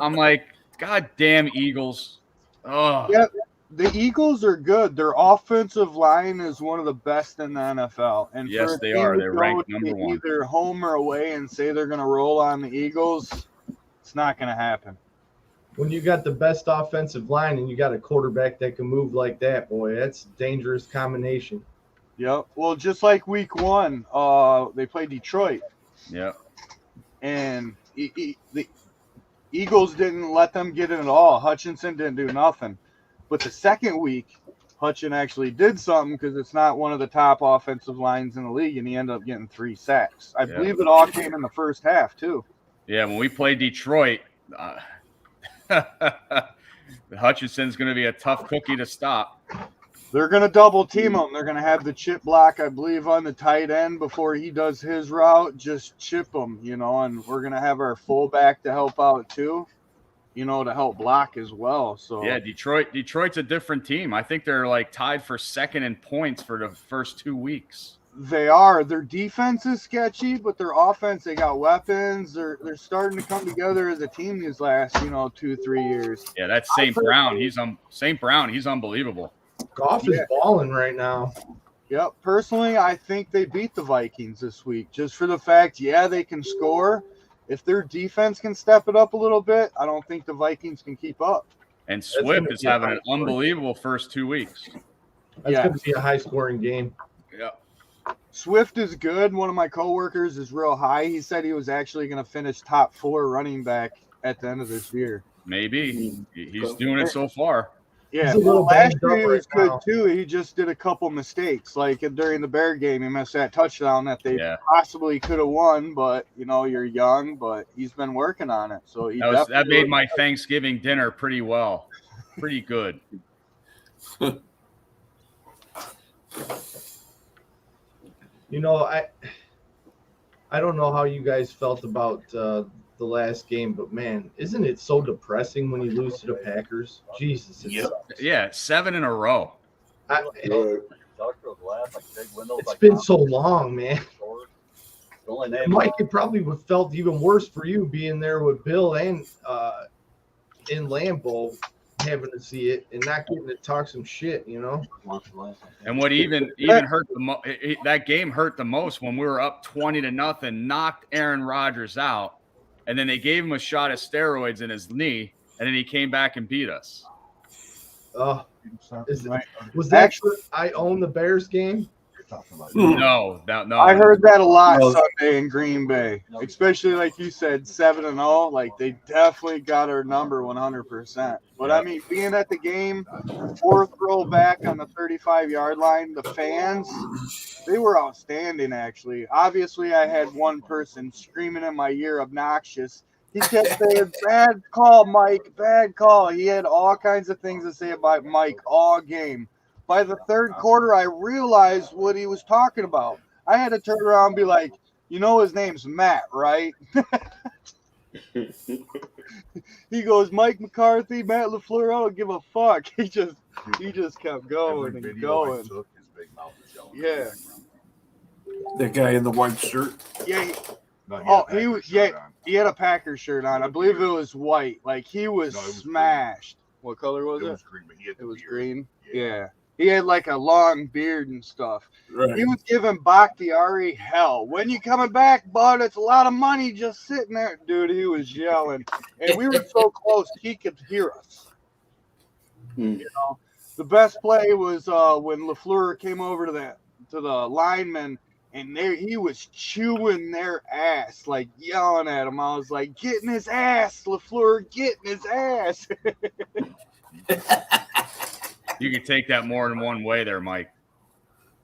S5: I'm like, God damn Eagles. Oh.
S2: Yeah, the Eagles are good. Their offensive line is one of the best in the NFL. And
S5: yes, they are. They're ranked number 1.
S2: Either home or away and say they're going to roll on the Eagles, it's not going to happen.
S3: When you got the best offensive line and you got a quarterback that can move like that, boy, that's a dangerous combination.
S2: Yep. Well, just like week 1, they played Detroit.
S5: Yep.
S2: And the Eagles didn't let them get it at all. Hutchinson didn't do nothing. But the second week, Hutchin actually did something because it's not one of the top offensive lines in the league, and he ended up getting 3 sacks. I believe it all came in the first half, too.
S5: Yeah, when we played Detroit, Hutchinson's going to be a tough cookie to stop.
S2: They're going to double team him. They're going to have the chip block, I believe, on the tight end before he does his route. Just chip him, and we're going to have our fullback to help out too, to help block as well. So
S5: yeah, Detroit's a different team. I think they're like tied for second in points for the first 2 weeks.
S2: They are. Their defense is sketchy, but their offense, they got weapons. They're starting to come together as a team these last 2-3 years.
S5: Yeah, that's St. Brown. St. Brown. He's unbelievable.
S3: Goff is balling right now.
S2: Yep. Personally, I think they beat the Vikings this week just for the fact, they can score. If their defense can step it up a little bit, I don't think the Vikings can keep up.
S5: And Swift is having an unbelievable first 2 weeks.
S3: That's going to be a high-scoring game.
S5: Yeah.
S2: Swift is good. One of my coworkers is real high. He said he was actually going to finish top 4 running back at the end of this year.
S5: Maybe. He's doing it so far.
S2: Yeah, last year he was good too. He just did a couple mistakes. Like during the Bear game, he missed that touchdown that they possibly could have won. But you're young, but he's been working on it. So
S5: that made my Thanksgiving dinner pretty good.
S3: I don't know how you guys felt about the last game, but man, isn't it so depressing when you lose to the Packers? Jesus.
S5: Yeah, 7 in a row.
S3: It's been so long, man. Mike, it probably would have felt even worse for you being there with Bill and in Lambeau, having to see it and not getting to talk some shit,
S5: And what even hurt that game hurt the most when we were up 20-0, knocked Aaron Rodgers out. And then they gave him a shot of steroids in his knee, and then he came back and beat us.
S3: Was that actually I own the Bears game?
S5: No.
S2: I heard that a lot Sunday in Green Bay, especially like you said, 7-0. Like they definitely got our number 100%. But I mean, being at the game, 4th row back on the 35-yard line, the fans, they were outstanding. Actually, obviously, I had one person screaming in my ear, obnoxious. He kept saying, "Bad call, Mike. Bad call." He had all kinds of things to say about Mike all game. By the 3rd quarter, I realized what he was talking about. I had to turn around and be like, his name's Matt, right? He goes, Mike McCarthy, Matt LaFleur, I don't give a fuck. He just kept going and going. Yeah.
S8: That guy in the white shirt.
S2: Yeah. He had a Packers shirt on. I believe it was white. Like he was smashed. What color was it? It was green. Yeah. He had like a long beard and stuff. Right. He was giving Bakhtiari hell. When you coming back, bud? It's a lot of money just sitting there. Dude, he was yelling. And we were so close, he could hear us. The best play was when LaFleur came over to the lineman, and he was chewing their ass, like yelling at him. I was like, getting his ass, LaFleur, getting his ass.
S5: You can take that more than one way there, Mike.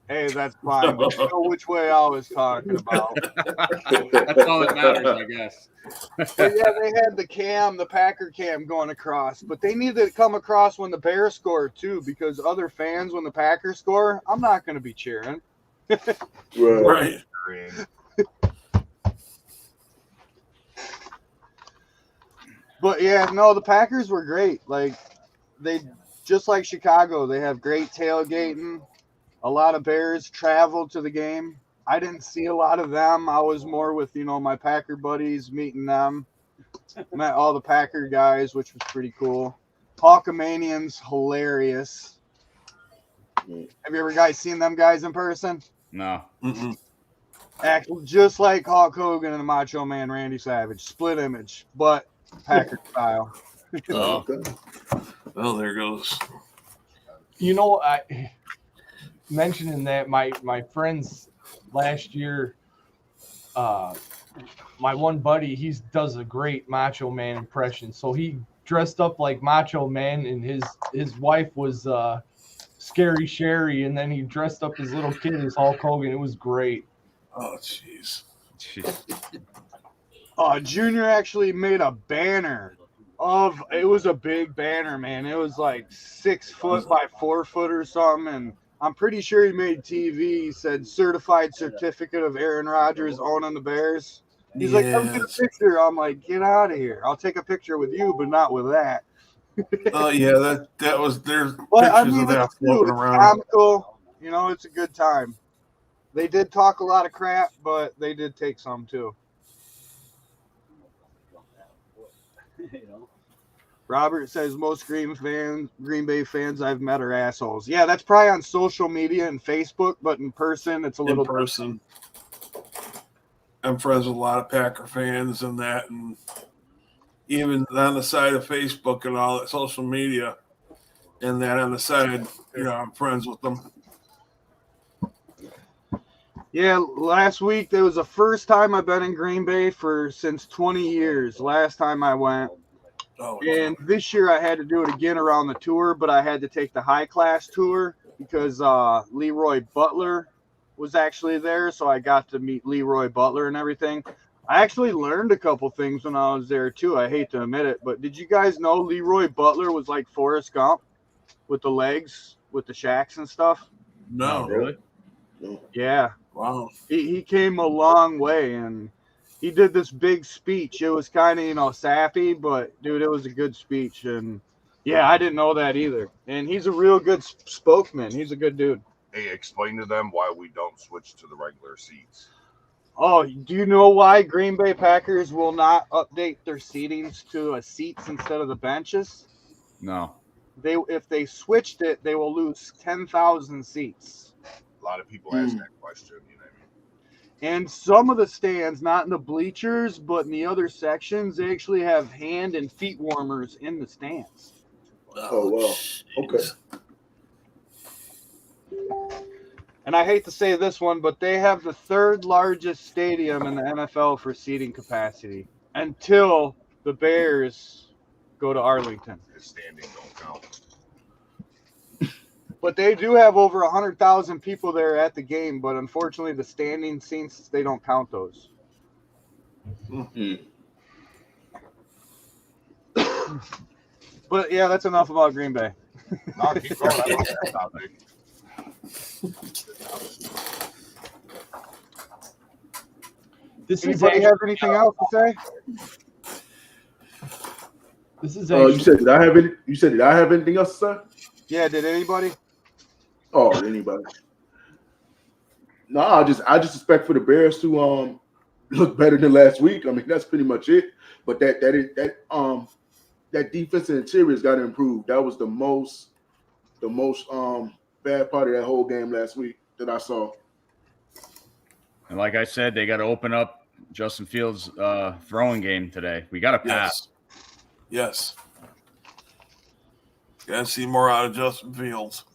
S2: Hey, that's fine. But you know which way I was talking about.
S5: That's all that matters, I guess.
S2: But yeah, they had the Packer cam going across. But they need to come across when the Bears score, too, because other fans, when the Packers score, I'm not going to be cheering.
S8: Right.
S2: But yeah, no, the Packers were great. Like, they just like Chicago, they have great tailgating. A lot of Bears traveled to the game. I didn't see a lot of them. I was more with, my Packer buddies, meeting them. Met all the Packer guys, which was pretty cool. Hawkamanian's hilarious. Have you ever guys seen them guys in person?
S5: No.
S2: Act just like Hulk Hogan and the Macho Man Randy Savage. Split image, but Packer style.
S8: Well, there goes.
S3: I mentioning that my friends last year, my one buddy, he does a great Macho Man impression. So he dressed up like Macho Man, and his wife was Scary Sherry, and then he dressed up his little kid as Hulk Hogan. It was great.
S8: Oh, jeez.
S2: Junior actually made a banner. It was a big banner, man. It was like 6 foot by 4 foot or something, and I'm pretty sure he made TV. He said certified certificate of Aaron Rodgers owning the Bears. He's like, come get a picture. I'm like, get out of here. I'll take a picture with you, but not with that.
S8: Yeah, that was there's
S2: but,
S8: pictures of that floating around.
S2: Comical. It's a good time. They did talk a lot of crap, but they did take some too. Robert says most Green Bay fans I've met are assholes. Yeah, that's probably on social media and Facebook, but in person, it's a little
S8: In person. I'm friends with a lot of Packer fans and that, and even on the side of Facebook and all that social media, and that on the side, I'm friends with them.
S2: Yeah, last week there was the first time I've been in Green Bay since 20 years. Last time I went.
S8: Oh,
S2: And this year I had to do it again around the tour, but I had to take the high class tour because Leroy Butler was actually there. So I got to meet Leroy Butler and everything. I actually learned a couple things when I was there too. I hate to admit it, but did you guys know Leroy Butler was like Forrest Gump with the legs, with the shacks and stuff?
S8: no,
S5: really?
S2: Yeah.
S8: Wow.
S2: He came a long way, and he did this big speech. It was kind of, sappy, but, dude, it was a good speech. And, yeah, I didn't know that either. And he's a real good spokesman. He's a good dude.
S10: Hey, explain to them why we don't switch to the regular seats.
S2: Oh, do you know why Green Bay Packers will not update their seatings to seats instead of the benches?
S5: No.
S2: If they switched it, they will lose 10,000 seats.
S10: A lot of people ask that question, you know what I mean?
S2: And some of the stands, not in the bleachers, but in the other sections, they actually have hand and feet warmers in the stands.
S6: Oh, wow. Okay.
S2: And I hate to say this one, but they have the third largest stadium in the NFL for seating capacity until the Bears go to Arlington.
S10: The standing don't count.
S2: But they do have over 100,000 people there at the game, but unfortunately the standing seats, they don't count those. But yeah, that's enough about Green Bay.
S10: No, keep going. I love that topic.
S2: Anybody have anything else to say?
S3: This is
S6: You said did I have any? You said did I have anything else to say?
S2: Yeah, did anybody?
S6: Oh, anybody? No, I just expect for the Bears to look better than last week. I mean, that's pretty much it. But that defensive interior has got to improve. That was the most bad part of that whole game last week that I saw.
S5: And like I said, they got to open up Justin Fields' throwing game today. We got to pass.
S8: Yes. Got to see more out of Justin Fields.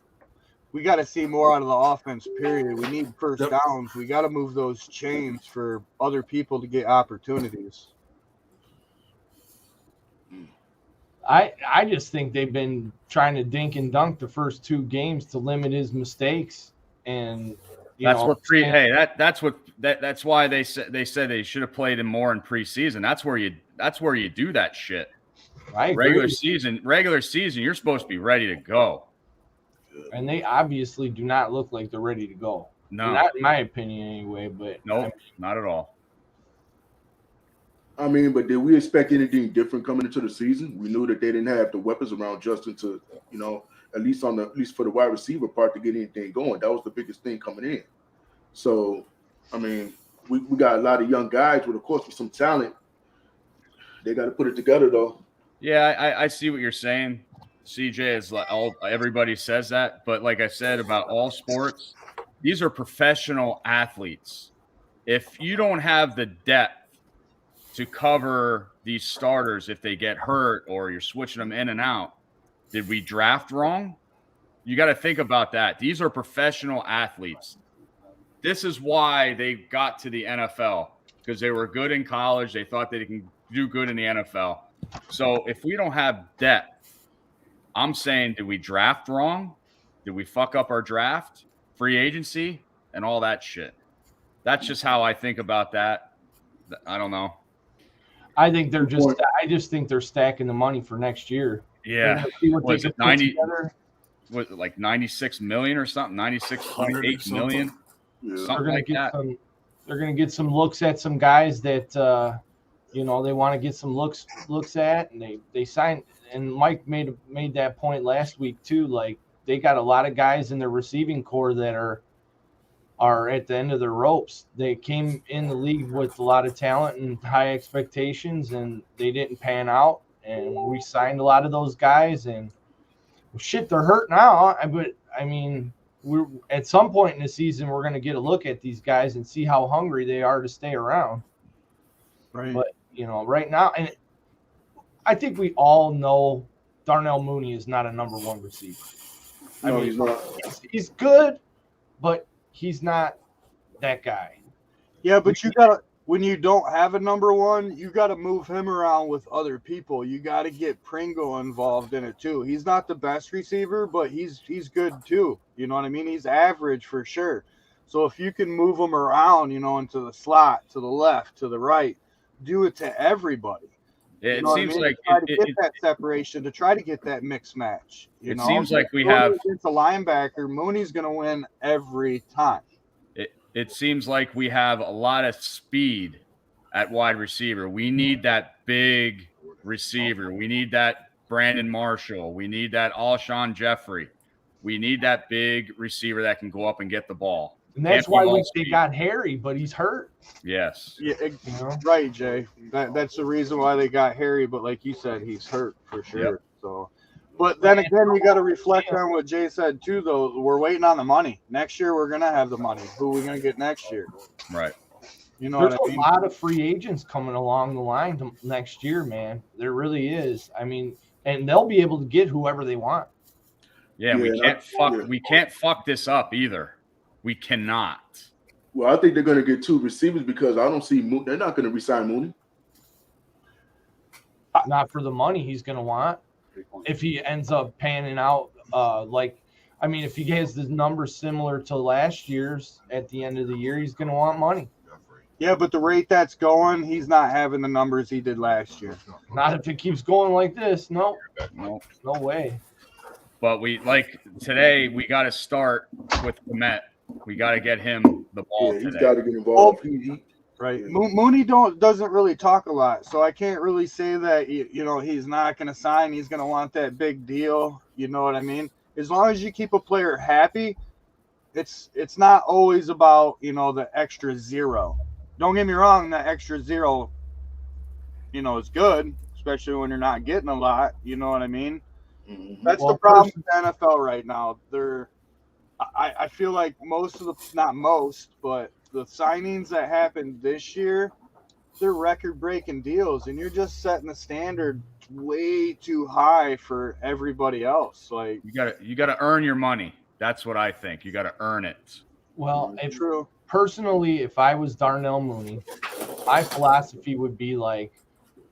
S2: We got to see more out of the offense, period. We need first downs. We got to move those chains for other people to get opportunities.
S3: I just think they've been trying to dink and dunk the first two games to limit his mistakes, and
S5: that's why they said they should have played him more in preseason. That's where you do that shit. Regular season, you're supposed to be ready to go.
S3: And they obviously do not look like they're ready to go.
S5: No,
S3: not in my opinion anyway. But
S5: no, not at all.
S6: I mean, but did we expect anything different coming into the season? We knew that they didn't have the weapons around Justin to, at least for the wide receiver part to get anything going. That was the biggest thing coming in. So, I mean, we got a lot of young guys with some talent. They got to put it together, though.
S5: Yeah, I see what you're saying. CJ is like everybody says that, but like I said about all sports, these are professional athletes. If you don't have the depth to cover these starters if they get hurt or you're switching them in and out, did we draft wrong? You got to think about that. These are professional athletes. This is why they got to the NFL, because they were good in college. They thought they can do good in the NFL. So if we don't have depth, I'm saying, did we draft wrong? Did we fuck up our draft, free agency, and all that shit? That's just how I think about that. I don't know.
S3: I think they're I just think they're stacking the money for next year.
S5: Yeah.
S3: Was it
S5: 90? Was it like 96 million or something? 96.8 million.
S6: Yeah.
S5: Something like that.
S3: They're going to get some looks at some guys that they want to get some looks at, and they signed. And Mike made that point last week too. Like, they got a lot of guys in their receiving core that are are at the end of their ropes. They came in the league with a lot of talent and high expectations, and they didn't pan out. And we signed a lot of those guys, and shit, they're hurt now. But I mean, we're at some point in the season, we're going to get a look at these guys and see how hungry they are to stay around.
S2: Right.
S3: But right now, and I think we all know Darnell Mooney is not a number one receiver.
S6: No, he's not.
S3: He's good, but he's not that guy.
S2: Yeah, but you gotta, when you don't have a number one, you gotta move him around with other people. You gotta get Pringle involved in it too. He's not the best receiver, but he's good too. You know what I mean? He's average for sure. So if you can move him around, into the slot, to the left, to the right, do it to everybody.
S5: It seems like
S2: to try to get that separation, to try to get that mix match.
S5: It seems like we
S2: Mooney
S5: have
S2: against a linebacker. Mooney's going to win every time.
S5: it seems like we have a lot of speed at wide receiver. We need that big receiver. We need that Brandon Marshall. We need that Alshon Jeffrey. We need that big receiver that can go up and get the ball.
S3: And that's why they got Harry, but he's hurt.
S5: Yes.
S2: Yeah, right, Jay. That's the reason why they got Harry, but like you said, he's hurt for sure.
S5: Yep.
S2: So, but then again, we got to reflect on what Jay said too. Though we're waiting on the money. Next year, we're gonna have the money. Who are we gonna get next year?
S5: Right.
S3: There's
S2: what I mean?
S3: a lot of free agents coming along the line next year, man. There really is. I mean, and they'll be able to get whoever they want.
S5: Yeah, we can't fuck this up either. We cannot.
S6: Well, I think they're going to get two receivers because I don't see they're not going to resign Mooney.
S3: Not for the money he's going to want. If he ends up panning out, if he has the numbers similar to last year's at the end of the year, he's going to want money.
S2: Yeah, but the rate that's going, he's not having the numbers he did last year.
S3: Not if it keeps going like this. No way.
S5: But today, we got to start with Komet. We got to get him the ball
S6: He's
S5: today.
S6: got to get involved.
S2: Right. Mooney doesn't really talk a lot, so I can't really say that he's not going to sign. He's going to want that big deal. You know what I mean? As long as you keep a player happy, it's not always about the extra zero. Don't get me wrong, that extra zero, is good, especially when you're not getting a lot. You know what I mean?
S6: Mm-hmm.
S2: That's the problem with the NFL right now. I feel like not most, but the signings that happened this year, they're record-breaking deals, and you're just setting the standard way too high for everybody else. Like
S5: you got to earn your money. That's what I think. You got to earn it.
S3: Well,
S2: true.
S3: Personally, if I was Darnell Mooney, my philosophy would be like,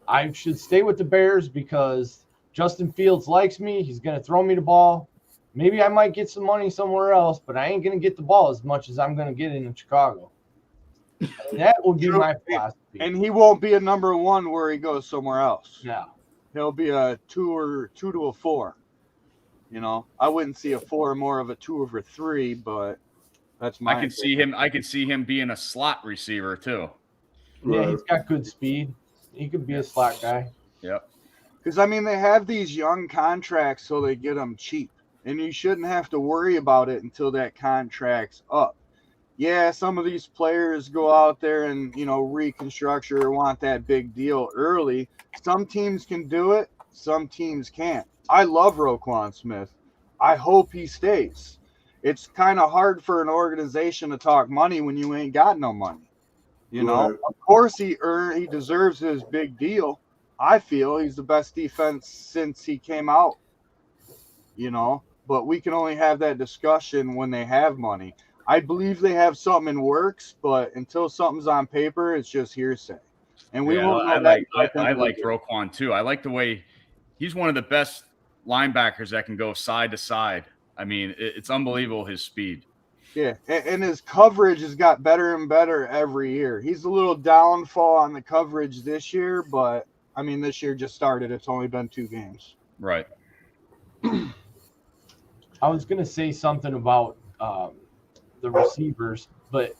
S3: I should stay with the Bears because Justin Fields likes me. He's going to throw me the ball. Maybe I might get some money somewhere else, but I ain't going to get the ball as much as I'm going to get in Chicago. And that would be my philosophy.
S2: And he won't be a number one where he goes somewhere else.
S3: Yeah.
S2: He'll be a 2 to a 4. I wouldn't see a 4, more of a 2 over 3, but that's my.
S5: I can see him being a slot receiver too.
S3: Yeah, he's got good speed. He could be a slot guy.
S5: Yep.
S2: Because they have these young contracts, so they get them cheap. And you shouldn't have to worry about it until that contract's up. Yeah, some of these players go out there and, reconstruct or want that big deal early. Some teams can do it. Some teams can't. I love Roquan Smith. I hope he stays. It's kind of hard for an organization to talk money when you ain't got no money.
S6: Right.
S2: Of course he deserves his big deal. I feel he's the best defense since he came out. But we can only have that discussion when they have money. I believe they have something in works, but until something's on paper, it's just hearsay. And we won't know
S5: I like Roquan too. I like the way he's one of the best linebackers that can go side to side. I mean, it's unbelievable his speed.
S2: Yeah, and his coverage has got better and better every year. He's a little downfall on the coverage this year, but this year just started. It's only been 2 games.
S5: Right.
S3: I was going to say something about the receivers, but,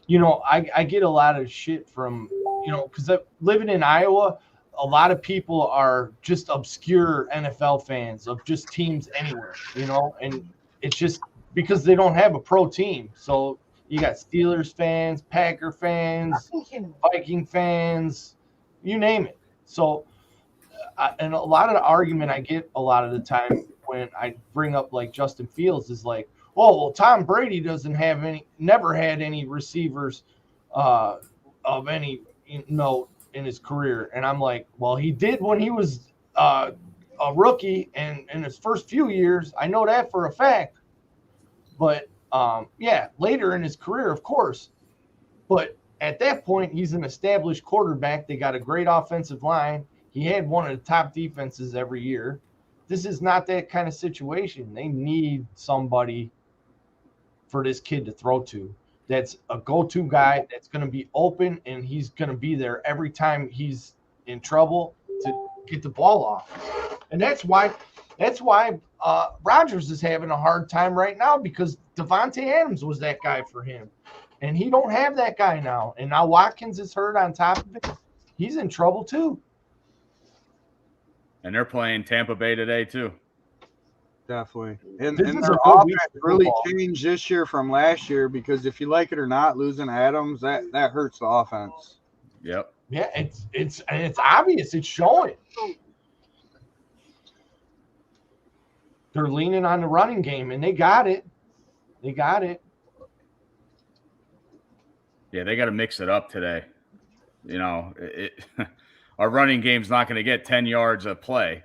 S3: I get a lot of shit from, because living in Iowa, a lot of people are just obscure NFL fans of just teams anywhere, and it's just because they don't have a pro team. So You got Steelers fans, Packer fans, Viking fans, you name it. So, and a lot of the argument I get a lot of the time when I bring up like Justin Fields is like, oh, well, Tom Brady never had any receivers of any note in his career. And I'm like, well, he did when he was a rookie and in his first few years. I know that for a fact. But yeah, later in his career, of course. But at that point, he's an established quarterback. They got a great offensive line. He had one of the top defenses every year. This is not that kind of situation. They need somebody for this kid to throw to. That's a go-to guy that's going to be open, and he's going to be there every time he's in trouble to get the ball off. And that's why Rodgers is having a hard time right now, because Devontae Adams was that guy for him. And he don't have that guy now. And now Watkins is hurt on top of it. He's in trouble too.
S5: And they're playing Tampa Bay today too.
S2: Definitely. And
S3: This is
S2: their
S3: a good week
S2: offense
S3: for
S2: really
S3: football.
S2: changed this year from last year, because if you like it or not, losing Adams, that hurts the offense.
S5: Yep.
S3: Yeah, it's obvious. It's showing. They're leaning on the running game, and they got it. They got it.
S5: Yeah, they got to mix it up today. You know, our running game's not going to get 10 yards a play.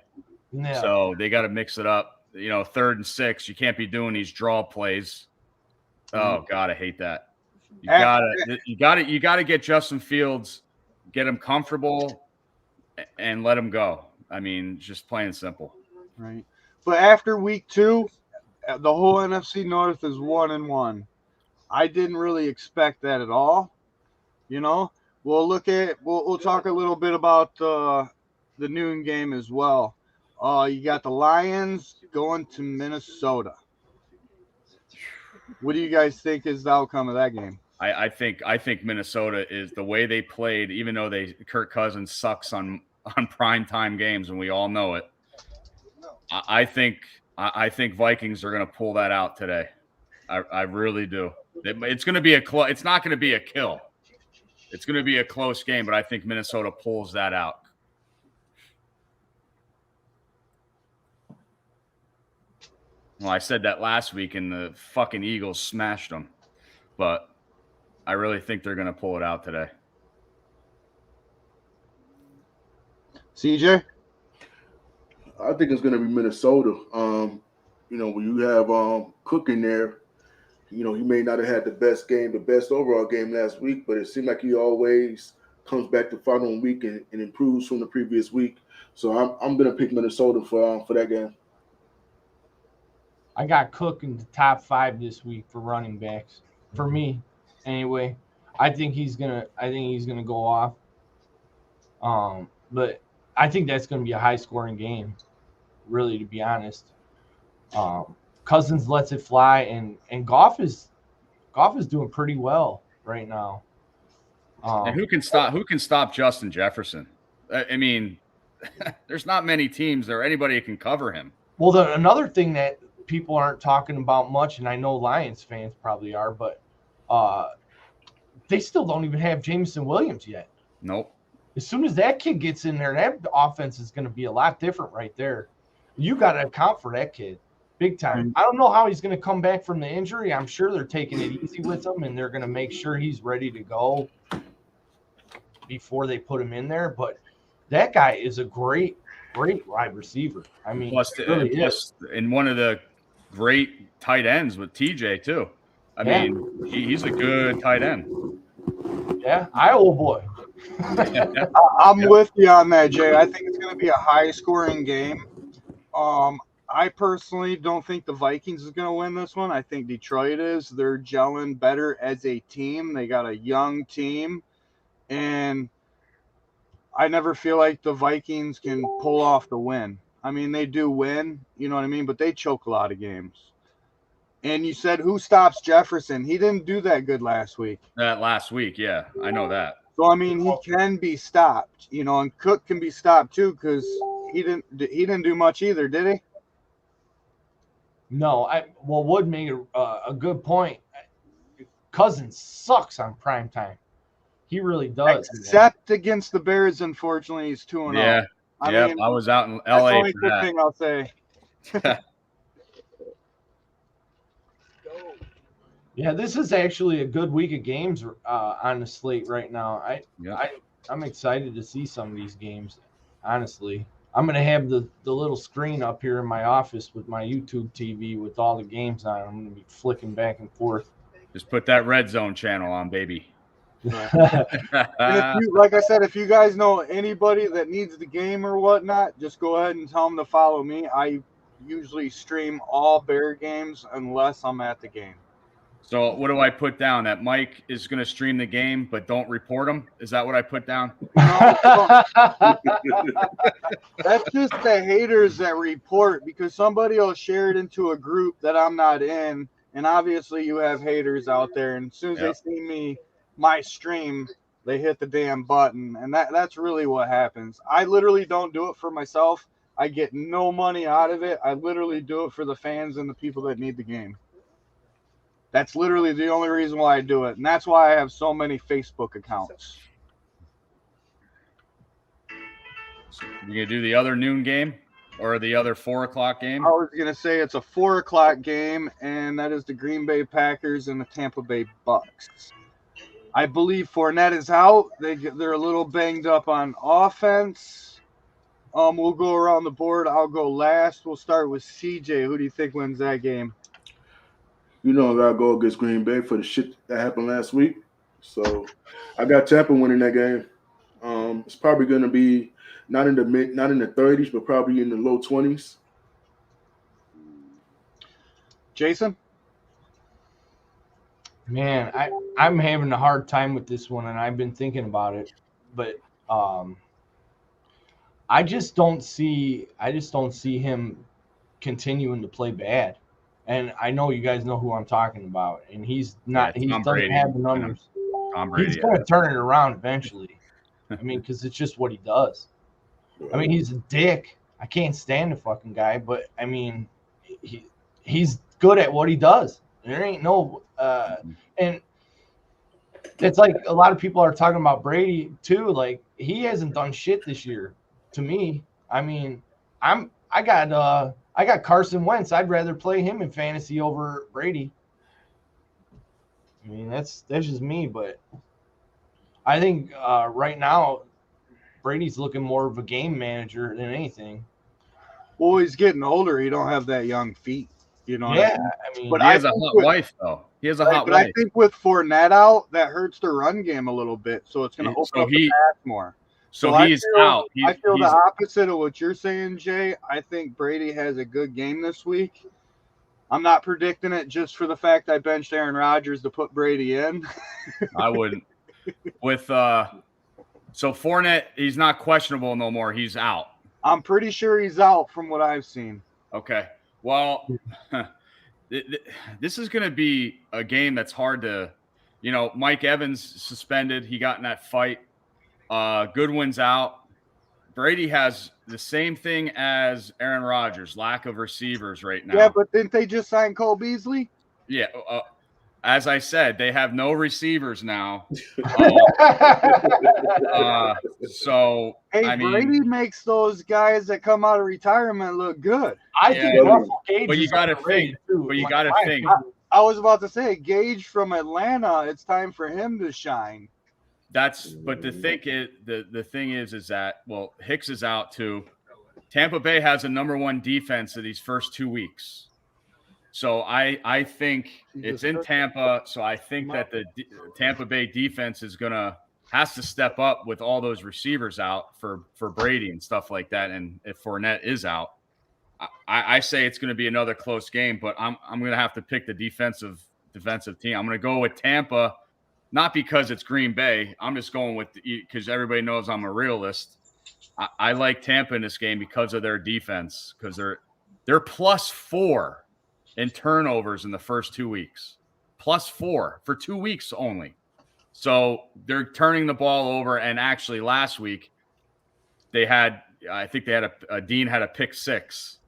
S3: Yeah.
S5: So they got to mix it up. You know, 3rd and 6, you can't be doing these draw plays. Oh God, I hate that. You gotta get Justin Fields, get him comfortable, and let him go. I mean, just plain and simple.
S2: Right. But after week 2, the whole NFC North is 1-1. I didn't really expect that at all. You know, we'll talk a little bit about the noon game as well. You got the Lions going to Minnesota. What do you guys think is the outcome of that game?
S5: I think Minnesota is, the way they played, even though Kirk Cousins sucks on primetime games, and we all know it. I think Vikings are going to pull that out today. I really do. It's going to be it's not going to be a kill. It's going to be a close game, but I think Minnesota pulls that out. Well, I said that last week, and the fucking Eagles smashed them. But I really think they're going to pull it out today.
S2: CJ?
S6: I think it's going to be Minnesota. You know, when you have Cook in there, you know, he may not have had the best overall game last week, but it seemed like he always comes back the following week and improves from the previous week. So I'm going to pick Minnesota for that game.
S3: I got Cook in the top 5 this week for running backs. For me, anyway. I think he's gonna go off. But I think that's gonna be a high scoring game, really, to be honest. Cousins lets it fly, and Goff is doing pretty well right now.
S5: And who can stop Justin Jefferson? I mean, there's not many teams or anybody that can cover him.
S3: Well, another thing that people aren't talking about much, and I know Lions fans probably are, but they still don't even have Jameson Williams yet.
S5: Nope.
S3: As soon as that kid gets in there, that offense is going to be a lot different right there. You got to account for that kid big time. I don't know how he's going to come back from the injury. I'm sure they're taking it easy with him, and they're going to make sure he's ready to go before they put him in there. But that guy is a great wide receiver. I mean,
S5: plus and one of the great tight ends with TJ too. I mean, he's a good tight end.
S3: Yeah, Iowa boy.
S2: I'm with you on that, Jay. I think it's going to be a high-scoring game. I personally don't think the Vikings is going to win this one. I think Detroit is. They're gelling better as a team. They got a young team, and I never feel like the Vikings can pull off the win. I mean, they do win, you know what I mean, but they choke a lot of games. And you said, who stops Jefferson? He didn't do that good last week.
S5: Yeah, I know that.
S2: So, I mean, he can be stopped, you know, and Cook can be stopped too, because he didn't do much either, did he?
S3: No, Wood made a good point. Cousins sucks on primetime. He really does.
S2: Except against the Bears, unfortunately, he's 2-0.
S5: Yeah.
S2: I
S5: Yep.
S2: mean,
S5: I was out in
S2: that's the
S5: LA
S2: only
S5: for
S2: good
S5: that.
S2: thing I'll say.
S3: Yeah, this is actually a good week of games on the slate right now. I'm excited to see some of these games. Honestly, I'm gonna have the little screen up here in my office with my YouTube TV with all the games on. I'm gonna be flicking back and forth.
S5: Just put that red zone channel on, baby.
S2: And if you, like I said, if you guys know anybody that needs the game or whatnot, just go ahead and tell them to follow me. I usually stream all Bear games unless I'm at the game.
S5: So what do I put down? That Mike is going to stream the game, but don't report him? Is that what I put down?
S2: No, that's just the haters that report, because somebody will share it into a group that I'm not in, and obviously you have haters out there, and as soon as they see my stream, they hit the damn button, and that's really what happens. I literally don't do it for myself. I get no money out of it. I literally do it for the fans and the people that need the game. That's literally the only reason why I do it, and that's why I have so many Facebook accounts.
S5: You gonna do the other noon game or the other 4 o'clock game?
S2: I was gonna say it's a 4 o'clock game, and that is the Green Bay Packers and the Tampa Bay Bucks. I believe Fournette is out. They're a little banged up on offense. We'll go around the board. I'll go last. We'll start with CJ. Who do you think wins that game?
S6: You know, I gotta go against Green Bay for the shit that happened last week. So I got Tampa winning that game. It's probably gonna be not in the 30s, but probably in the low 20s.
S2: Jason?
S3: Man, I'm having a hard time with this one, and I've been thinking about it, but I just don't see him continuing to play bad. And I know you guys know who I'm talking about, and he's not. He doesn't have the numbers.
S5: Tom Brady.
S3: He's going to turn it around eventually. I mean, because it's just what he does. I mean, he's a dick. I can't stand the fucking guy, but I mean, he's good at what he does. There ain't no and it's like a lot of people are talking about Brady too. Like, he hasn't done shit this year to me. I mean, I got Carson Wentz. I'd rather play him in fantasy over Brady. I mean, that's just me, but I think right now Brady's looking more of a game manager than anything.
S2: Well, he's getting older. He don't have that young feet, you know.
S3: Yeah, I mean,
S5: but he has a hot wife, though. He has a hot wife.
S2: I think with Fournette out, that hurts the run game a little bit, so it's going to open up the pass more.
S5: So he's out.
S2: I feel the opposite of what you're saying, Jay. I think Brady has a good game this week. I'm not predicting it just for the fact I benched Aaron Rodgers to put Brady in.
S5: I wouldn't. With so Fournette, he's not questionable no more. He's out.
S2: I'm pretty sure he's out from what I've seen.
S5: Okay. Well, this is going to be a game that's hard to, Mike Evans suspended. He got in that fight. Goodwin's out. Brady has the same thing as Aaron Rodgers, lack of receivers right now.
S2: Yeah, but didn't they just sign Cole Beasley?
S5: Yeah. As I said, they have no receivers now. So,
S2: hey, Brady makes those guys that come out of retirement look good.
S3: I think Russell Gage.
S5: But you got to think. But you got to think.
S2: I was about to say, Gage from Atlanta. It's time for him to shine.
S5: But the thing is that, well, Hicks is out too. Tampa Bay has a #1 defense of these first 2 weeks. So I think it's in Tampa. So I think that the Tampa Bay defense has to step up with all those receivers out for Brady and stuff like that. And if Fournette is out, I say it's going to be another close game, but I'm going to have to pick the defensive team. I'm going to go with Tampa, not because it's Green Bay. I'm just going with because everybody knows I'm a realist. I like Tampa in this game because of their defense, because they're +4 in turnovers in the first 2 weeks. +4 for 2 weeks only. So they're turning the ball over. And actually last week I think Dean had a pick 6.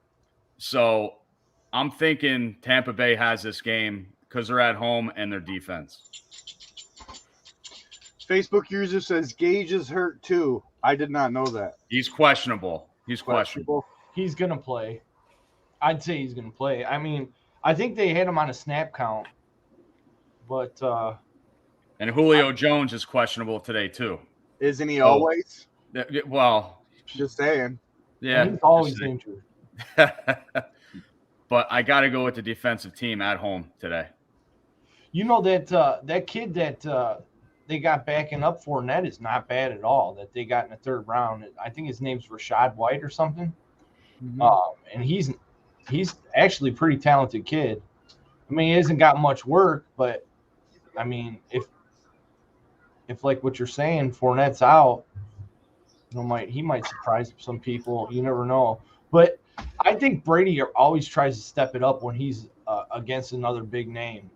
S5: So I'm thinking Tampa Bay has this game because they're at home and their defense.
S2: Facebook user says Gage is hurt too. I did not know that.
S5: He's questionable. He's questionable.
S3: He's going to play. I'd say he's going to play. I mean, I think they had him on a snap count. But
S5: and Julio Jones is questionable today too.
S2: Isn't he always?
S5: Well,
S2: just saying.
S5: Yeah,
S3: he's always injured.
S5: But I got to go with the defensive team at home today.
S3: You know that kid that they got backing up for, and that is not bad at all. That they got in the third round. I think his name's Rashad White or something. Mm-hmm. And he's actually a pretty talented kid. I mean, he hasn't got much work, but I mean, if like what you're saying, Fournette's out, he might surprise some people. You never know. But I think Brady always tries to step it up when he's against another big name.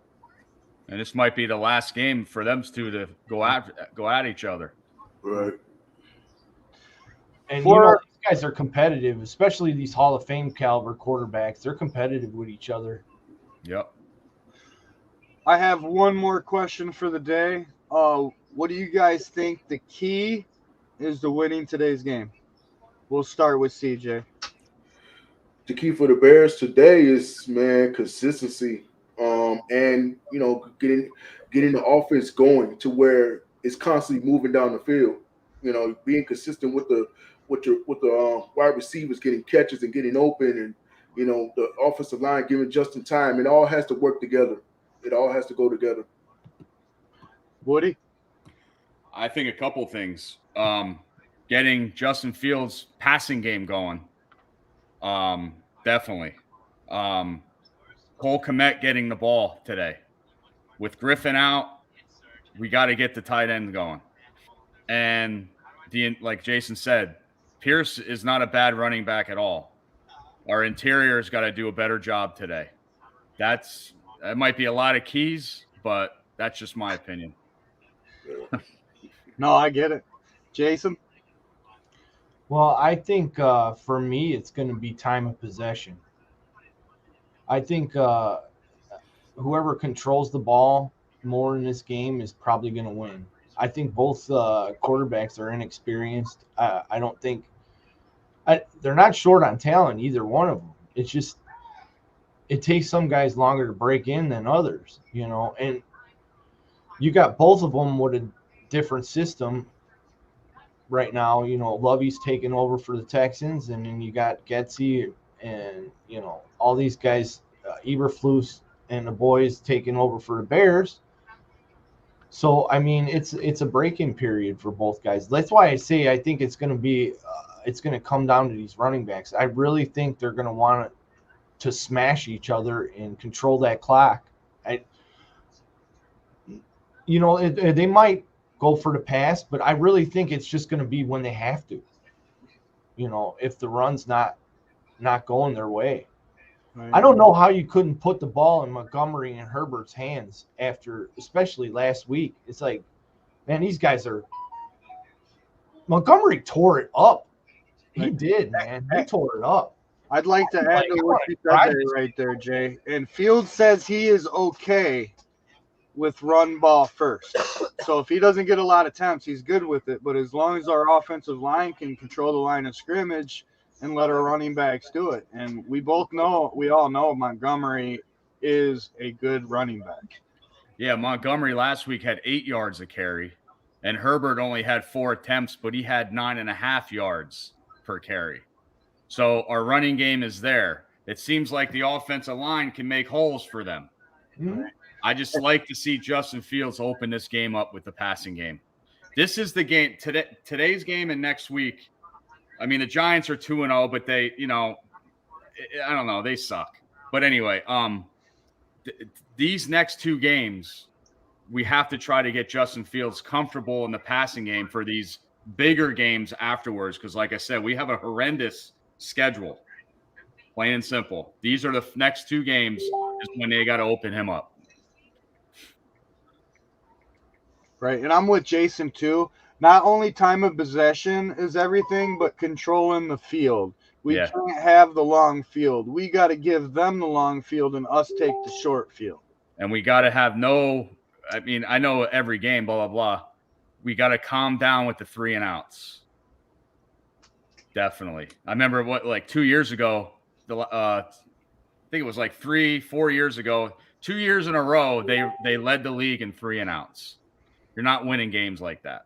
S5: And this might be the last game for them two to go at each other.
S6: Right.
S3: And these guys are competitive, especially these Hall of Fame caliber quarterbacks. They're competitive with each other.
S5: Yep.
S2: I have one more question for the day. What do you guys think the key is to winning today's game? We'll start with CJ.
S6: The key for the Bears today is, consistency. And getting the offense going to where it's constantly moving down the field. Being consistent with the wide receivers getting catches and getting open, and the offensive line giving just in time. It all has to work together. It all has to go together.
S2: Woody?
S5: I think a couple things. Getting Justin Fields' passing game going. Definitely. Cole Kmet getting the ball today. With Griffin out, we got to get the tight end going. And like Jason said, Pierce is not a bad running back at all. Our interior's got to do a better job today. That might be a lot of keys, but that's just my opinion.
S2: No, I get it. Jason?
S3: Well, I think for me, it's going to be time of possession. I think whoever controls the ball more in this game is probably going to win. I think both quarterbacks are inexperienced. I don't think they're not short on talent, either one of them. It's just it takes some guys longer to break in than others, and you got both of them with a different system right now. Lovey's taking over for the Texans, and then you got Getsy and, all these guys, Eberflus and the boys taking over for the Bears. So, I mean, it's a break-in period for both guys. That's why I say I think it's going to be it's going to come down to these running backs. I really think they're going to want to smash each other and control that clock. They might go for the pass, but I really think it's just going to be when they have to. If the run's not going their way. Right. I don't know how you couldn't put the ball in Montgomery and Herbert's hands after, especially last week. It's like, man, these guys are. Montgomery tore it up. He did, man. He tore it up.
S2: I'd like to add to what you said right there, Jay. And Fields says he is okay with run ball first. So if he doesn't get a lot of attempts, he's good with it. But as long as our offensive line can control the line of scrimmage and let our running backs do it. And we all know Montgomery is a good running back.
S5: Yeah, Montgomery last week had 8 yards a carry, and Herbert only had 4 attempts, but he had 9.5 yards per carry. So our running game is there. It seems like the offensive line can make holes for them. Mm-hmm. I just like to see Justin Fields open this game up with the passing game. This is the game today's game and next week. I mean, the Giants are 2-0, but they, I don't know, they suck. But anyway, these next 2 games, we have to try to get Justin Fields comfortable in the passing game for these bigger games afterwards. Because like I said, we have a horrendous schedule, plain and simple. These are the next 2 games is when they got to open him up.
S2: Right, and I'm with Jason too. Not only time of possession is everything, but controlling the field. We can't have the long field. We got to give them the long field and us take the short field.
S5: And we got to have I mean, I know every game, blah, blah, blah. We got to calm down with the 3 and outs. Definitely. I remember 2 years ago, I think it was 3-4 years ago, 2 years in a row, they led the league in 3 and outs. You're not winning games like that.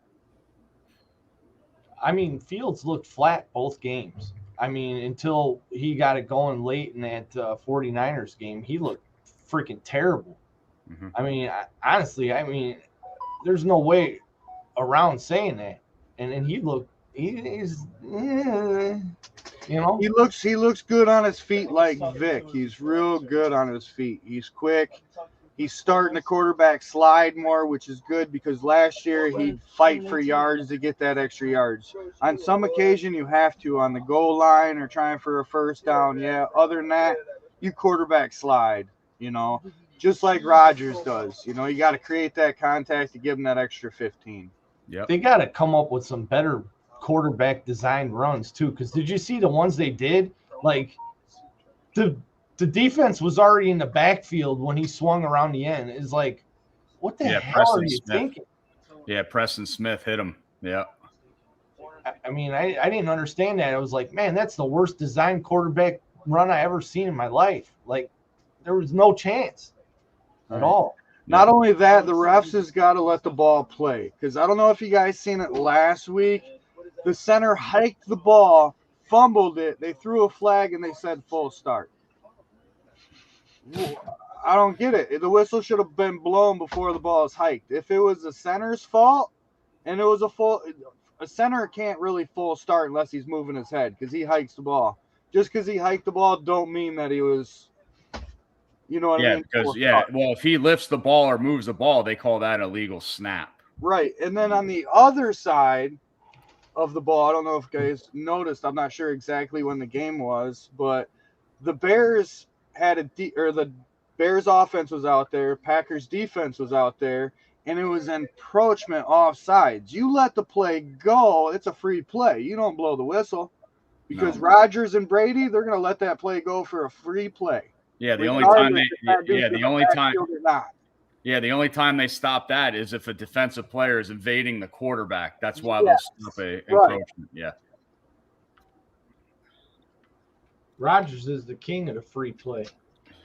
S3: I mean, Fields looked flat both games. I mean, until he got it going late in that 49ers game, he looked freaking terrible.
S5: Mm-hmm.
S3: I mean, honestly, there's no way around saying that. And then he's
S2: he looks good on his feet like Vic. He's real good on his feet. He's quick. He's starting the quarterback slide more, which is good because last year he'd fight for yards to get that extra yards. On some occasion, you have to on the goal line or trying for a first down. Yeah, other than that, you quarterback slide, just like Rodgers does. You got to create that contact to give him that extra 15.
S5: Yeah,
S3: they got to come up with some better quarterback designed runs too. Because did you see the ones they did? The defense was already in the backfield when he swung around the end. It's like, what the hell
S5: Preston
S3: are you
S5: Smith.
S3: thinking?
S5: Yeah, Preston Smith hit him. Yeah.
S3: I mean, I didn't understand that. I was like, man, that's the worst designed quarterback run I ever seen in my life. There was no chance at all.
S2: Not only that, the refs has got to let the ball play. Because I don't know if you guys seen it last week. The center hiked the ball, fumbled it. They threw a flag, and they said full start. I don't get it. The whistle should have been blown before the ball is hiked. If it was the center's fault and it was a center can't really full start unless he's moving his head because he hikes the ball. Just because he hiked the ball don't mean that he was, you know what I mean?
S5: Because, if he lifts the ball or moves the ball, they call that a legal snap.
S2: Right. And then on the other side of the ball, I don't know if you guys noticed, I'm not sure exactly when the game was, but the Bears had the Bears offense was out there, Packers defense was out there, and it was encroachment offsides. You let the play go, it's a free play. You don't blow the whistle because Rodgers and Brady, they're going to let that play go for a free play.
S5: Yeah, the only time they stop that is if a defensive player is invading the quarterback. That's why they'll stop a encroachment. Yeah.
S3: Rodgers is the king of the free play.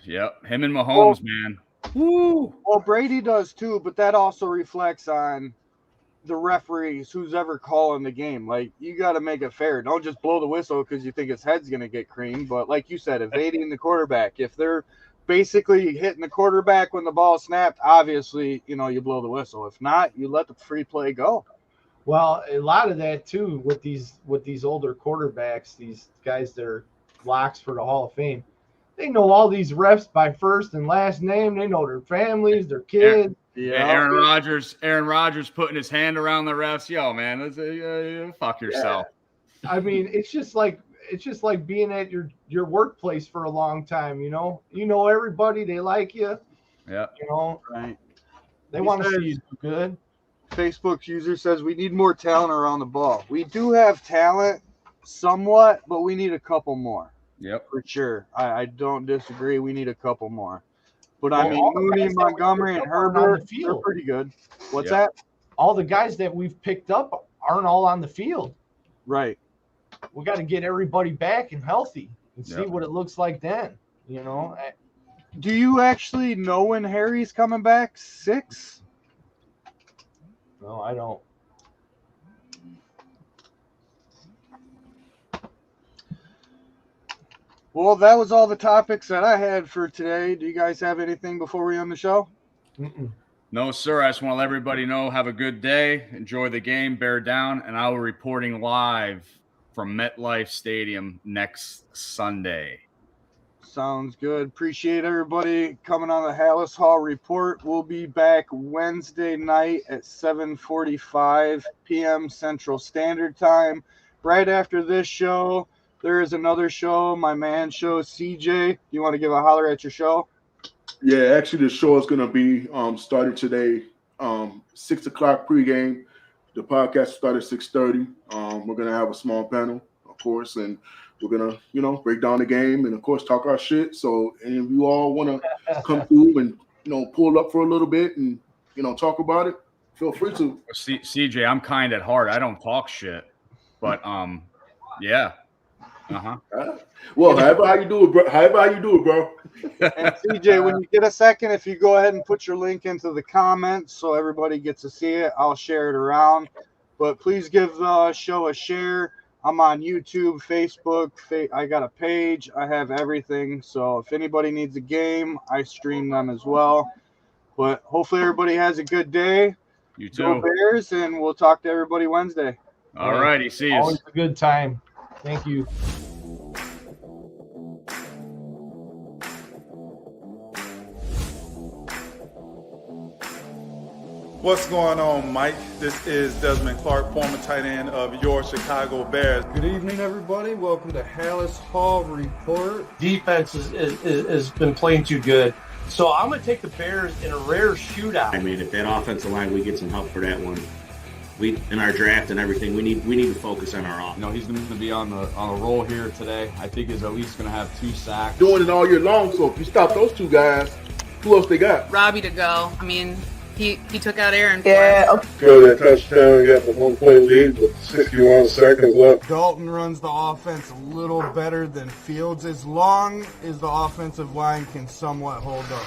S5: Yep. Him and Mahomes, man.
S2: Woo! Well, Brady does too, but that also reflects on the referees, who's ever calling the game. You got to make it fair. Don't just blow the whistle because you think his head's going to get creamed. But like you said, evading the quarterback. If they're basically hitting the quarterback when the ball snapped, obviously, you blow the whistle. If not, you let the free play go.
S3: Well, a lot of that too with these older quarterbacks, these guys that are locks for the Hall of Fame. They know all these refs by first and last name. They know their families, their kids.
S5: Aaron Rodgers putting his hand around the refs. Yo, man, fuck yourself.
S3: Yeah. I mean, it's just like being at your workplace for a long time. You know everybody. They like you.
S5: Yeah.
S2: Right.
S3: They want to see you do good.
S2: Facebook's user says we need more talent around the ball. We do have talent somewhat, but we need a couple more.
S5: Yep.
S2: For sure. I don't disagree. We need a couple more. But I mean, Mooney, Montgomery, and Herbert, they're pretty good. What's that?
S3: All the guys that we've picked up aren't all on the field.
S2: Right.
S3: We got to get everybody back and healthy and see what it looks like then.
S2: Do you actually know when Harry's coming back? 6?
S3: No, I don't.
S2: Well, that was all the topics that I had for today. Do you guys have anything before we end the show?
S3: Mm-mm.
S5: No, sir. I just want to let everybody know, have a good day. Enjoy the game. Bear down. And I will be reporting live from MetLife Stadium next Sunday.
S2: Sounds good. Appreciate everybody coming on the Halas Hall Report. We'll be back Wednesday night at 7:45 p.m. Central Standard Time. Right after this show, there is another show, my man show, CJ. You want to give a holler at your show?
S6: Yeah, actually, the show is going to be started today, 6 o'clock pregame. The podcast started at 6:30. We're going to have a small panel, of course, and we're going to, break down the game and, of course, talk our shit. So any of you all want to come through and, pull up for a little bit and talk about it, feel free to.
S5: CJ, I'm kind at heart. I don't talk shit, but yeah.
S6: Well, however how you do it, bro.
S2: And CJ, when you get a second, if you go ahead and put your link into the comments so everybody gets to see it, I'll share it around. But please give the show a share. I'm on YouTube, Facebook. I got a page. I have everything. So if anybody needs a game, I stream them as well. But hopefully everybody has a good day.
S5: You too.
S2: Go Bears, and we'll talk to everybody Wednesday.
S5: All righty. See you.
S3: Always a good time. Thank you.
S11: What's going on, Mike? This is Desmond Clark, former tight end of your Chicago Bears.
S12: Good evening, everybody. Welcome to Halas Hall Report.
S13: Defense has been playing too good. So I'm going to take the Bears in a rare shootout.
S4: I mean, if that offensive line, we get some help for that one. We in our draft and everything, we need to focus on our offense.
S14: He's going to be on a roll here today. I think he's at least going to have 2 sacks.
S6: Doing it all year long. So if you stop those 2 guys, who else they got?
S7: Robbie to go. I mean, he took out Aaron.
S9: Go that touchdown. You got the 1-play lead with 61 seconds left.
S12: Dalton runs the offense a little better than Fields as long as the offensive line can somewhat hold up.